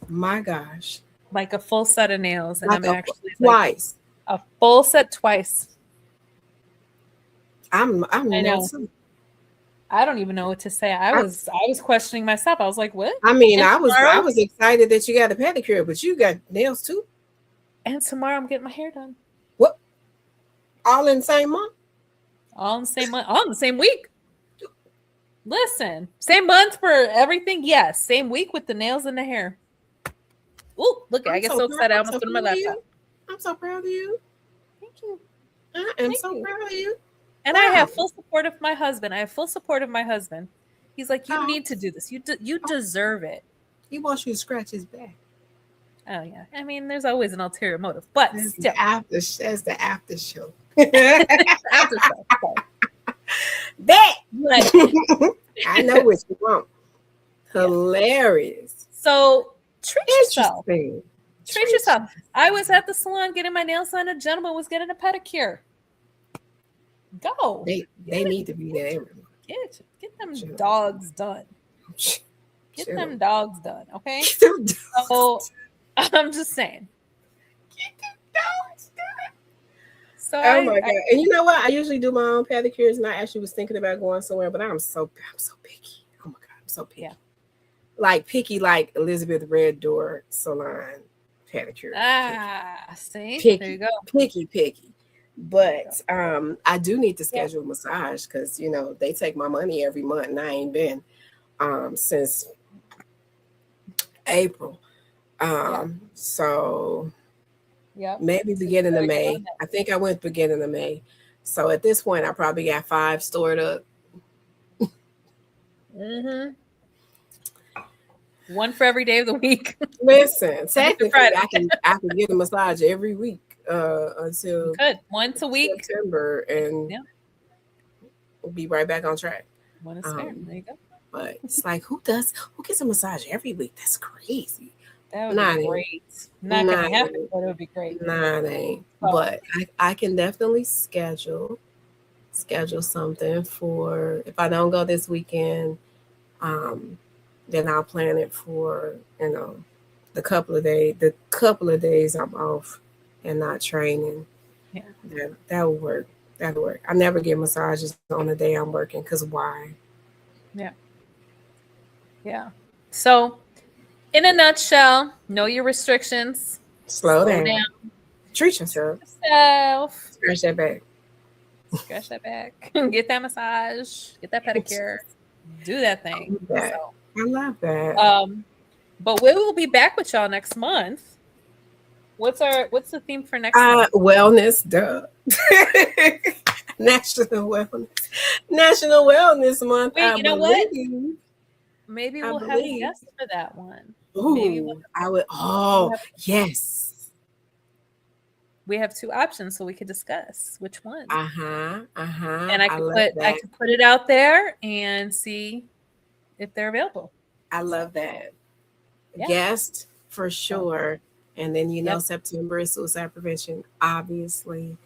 My gosh. like a full set of nails, and Like I'm actually twice. a full set twice. I'm I know. nails too. I don't even know what to say. I was questioning myself. I was like, what? I mean, And I tomorrow- was excited that you got a pedicure, but you got nails too. And tomorrow I'm getting my hair done. What? All in the same month? All in the same month, all in the same week. Listen, same month for everything. Yes, same week with the nails and the hair. Oh, look! I get so excited. I almost put in my laptop. I'm so proud of you. Thank you. I am Thank so you. proud of you. And I have full support of my husband. He's like, you Oh. need to do this. You deserve it. He wants you to scratch his back. Oh yeah. I mean, there's always an ulterior motive, but That's still. the after show. After show. Okay. That But- I know what you want. Hilarious. so treat yourself. Interesting. Treat yourself. I was at the salon getting my nails done. A gentleman was getting a pedicure. Go. They need to be there. Get them Chill. dogs done. Get Chill. them dogs done. Okay. Get them dogs. So I'm just saying. Get them dogs done. So Oh my god! And you know what? I usually do my own pedicures, and I actually was thinking about going somewhere, but I'm so picky. Oh my god, I'm so picky. Yeah. Like picky, like Elizabeth Red Door Salon pedicure. See, Picky. there you go. Picky. But I do need to schedule a massage because they take my money every month, and I ain't been since April. So Yep. maybe beginning of Very May. good. I think I went beginning of May. So at this point, I probably got 5 stored up. Mm-hmm. One for every day of the week. Listen, technically, Friday. I can get a massage every week until Good. Once a week. September, and Yeah. we'll be right back on track. One is fair. There you go. But it's like, who gets a massage every week? That's crazy. That would Not be even. great. Not Not gonna happen, even. but it would be great. Nah, it ain't. Oh. But I can definitely schedule something for if I don't go this weekend. Then I'll plan it for the couple of days I'm off and not training. Yeah. That'll work. I never get massages on the day I'm working because why? Yeah. So, in a nutshell, know your restrictions. Slow down. Treat yourself. Yourself. Scratch that back. Scratch that back. Get that massage. Get that pedicure. Do that thing. That. So, I love that. but we will be back with y'all next month. What's the theme for next month? Wellness, duh. National Wellness Month. Wait, I you know what? believe. Maybe I we'll have a believe. guest for that one. Ooh, Maybe we'll- I would. Oh, yes. We have 2 options, so we could discuss which one. And And I love could put it out there and see if they're available. I love that. Yeah. Guest for sure. And then Yep. September is suicide prevention, obviously.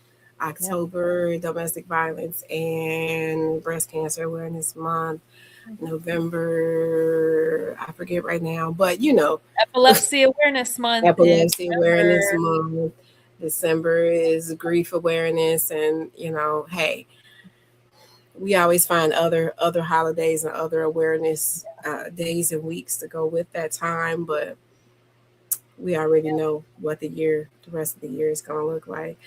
October, domestic violence and breast cancer awareness month. November, I forget right now, but Epilepsy Awareness Month. Epilepsy in Awareness November. Month. December is grief awareness, and hey, we always find other holidays and other awareness days and weeks to go with that time, but we already know what the rest of the year is going to look like.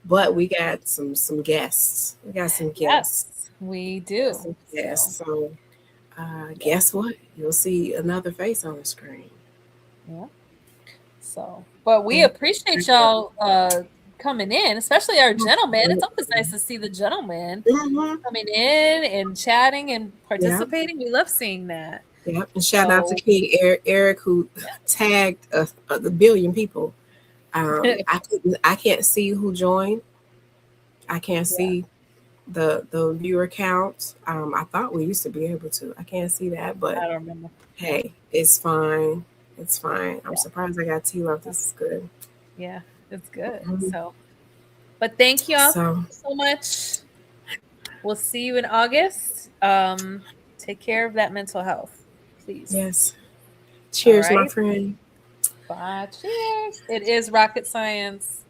But we got some guests. We got some guests. Yes, we do. Some guests. So guess what? You'll see another face on the screen. Yeah. So, but we appreciate y'all coming in, especially our gentlemen. It's always nice to see the gentlemen coming in and chatting and participating. We love seeing that. Yep. And shout out to King Eric who tagged the billion people. I can't see who joined. I can't see the viewer count. I thought we used to be able to. I can't see that, but I don't remember. Hey, it's fine. It's fine. I'm surprised I got T-Love. This is good. Yeah, it's good. So, but thank y'all so much. We'll see you in August. Take care of that mental health, please. Yes. Cheers, my friend. Bye. Cheers. It is rocket science.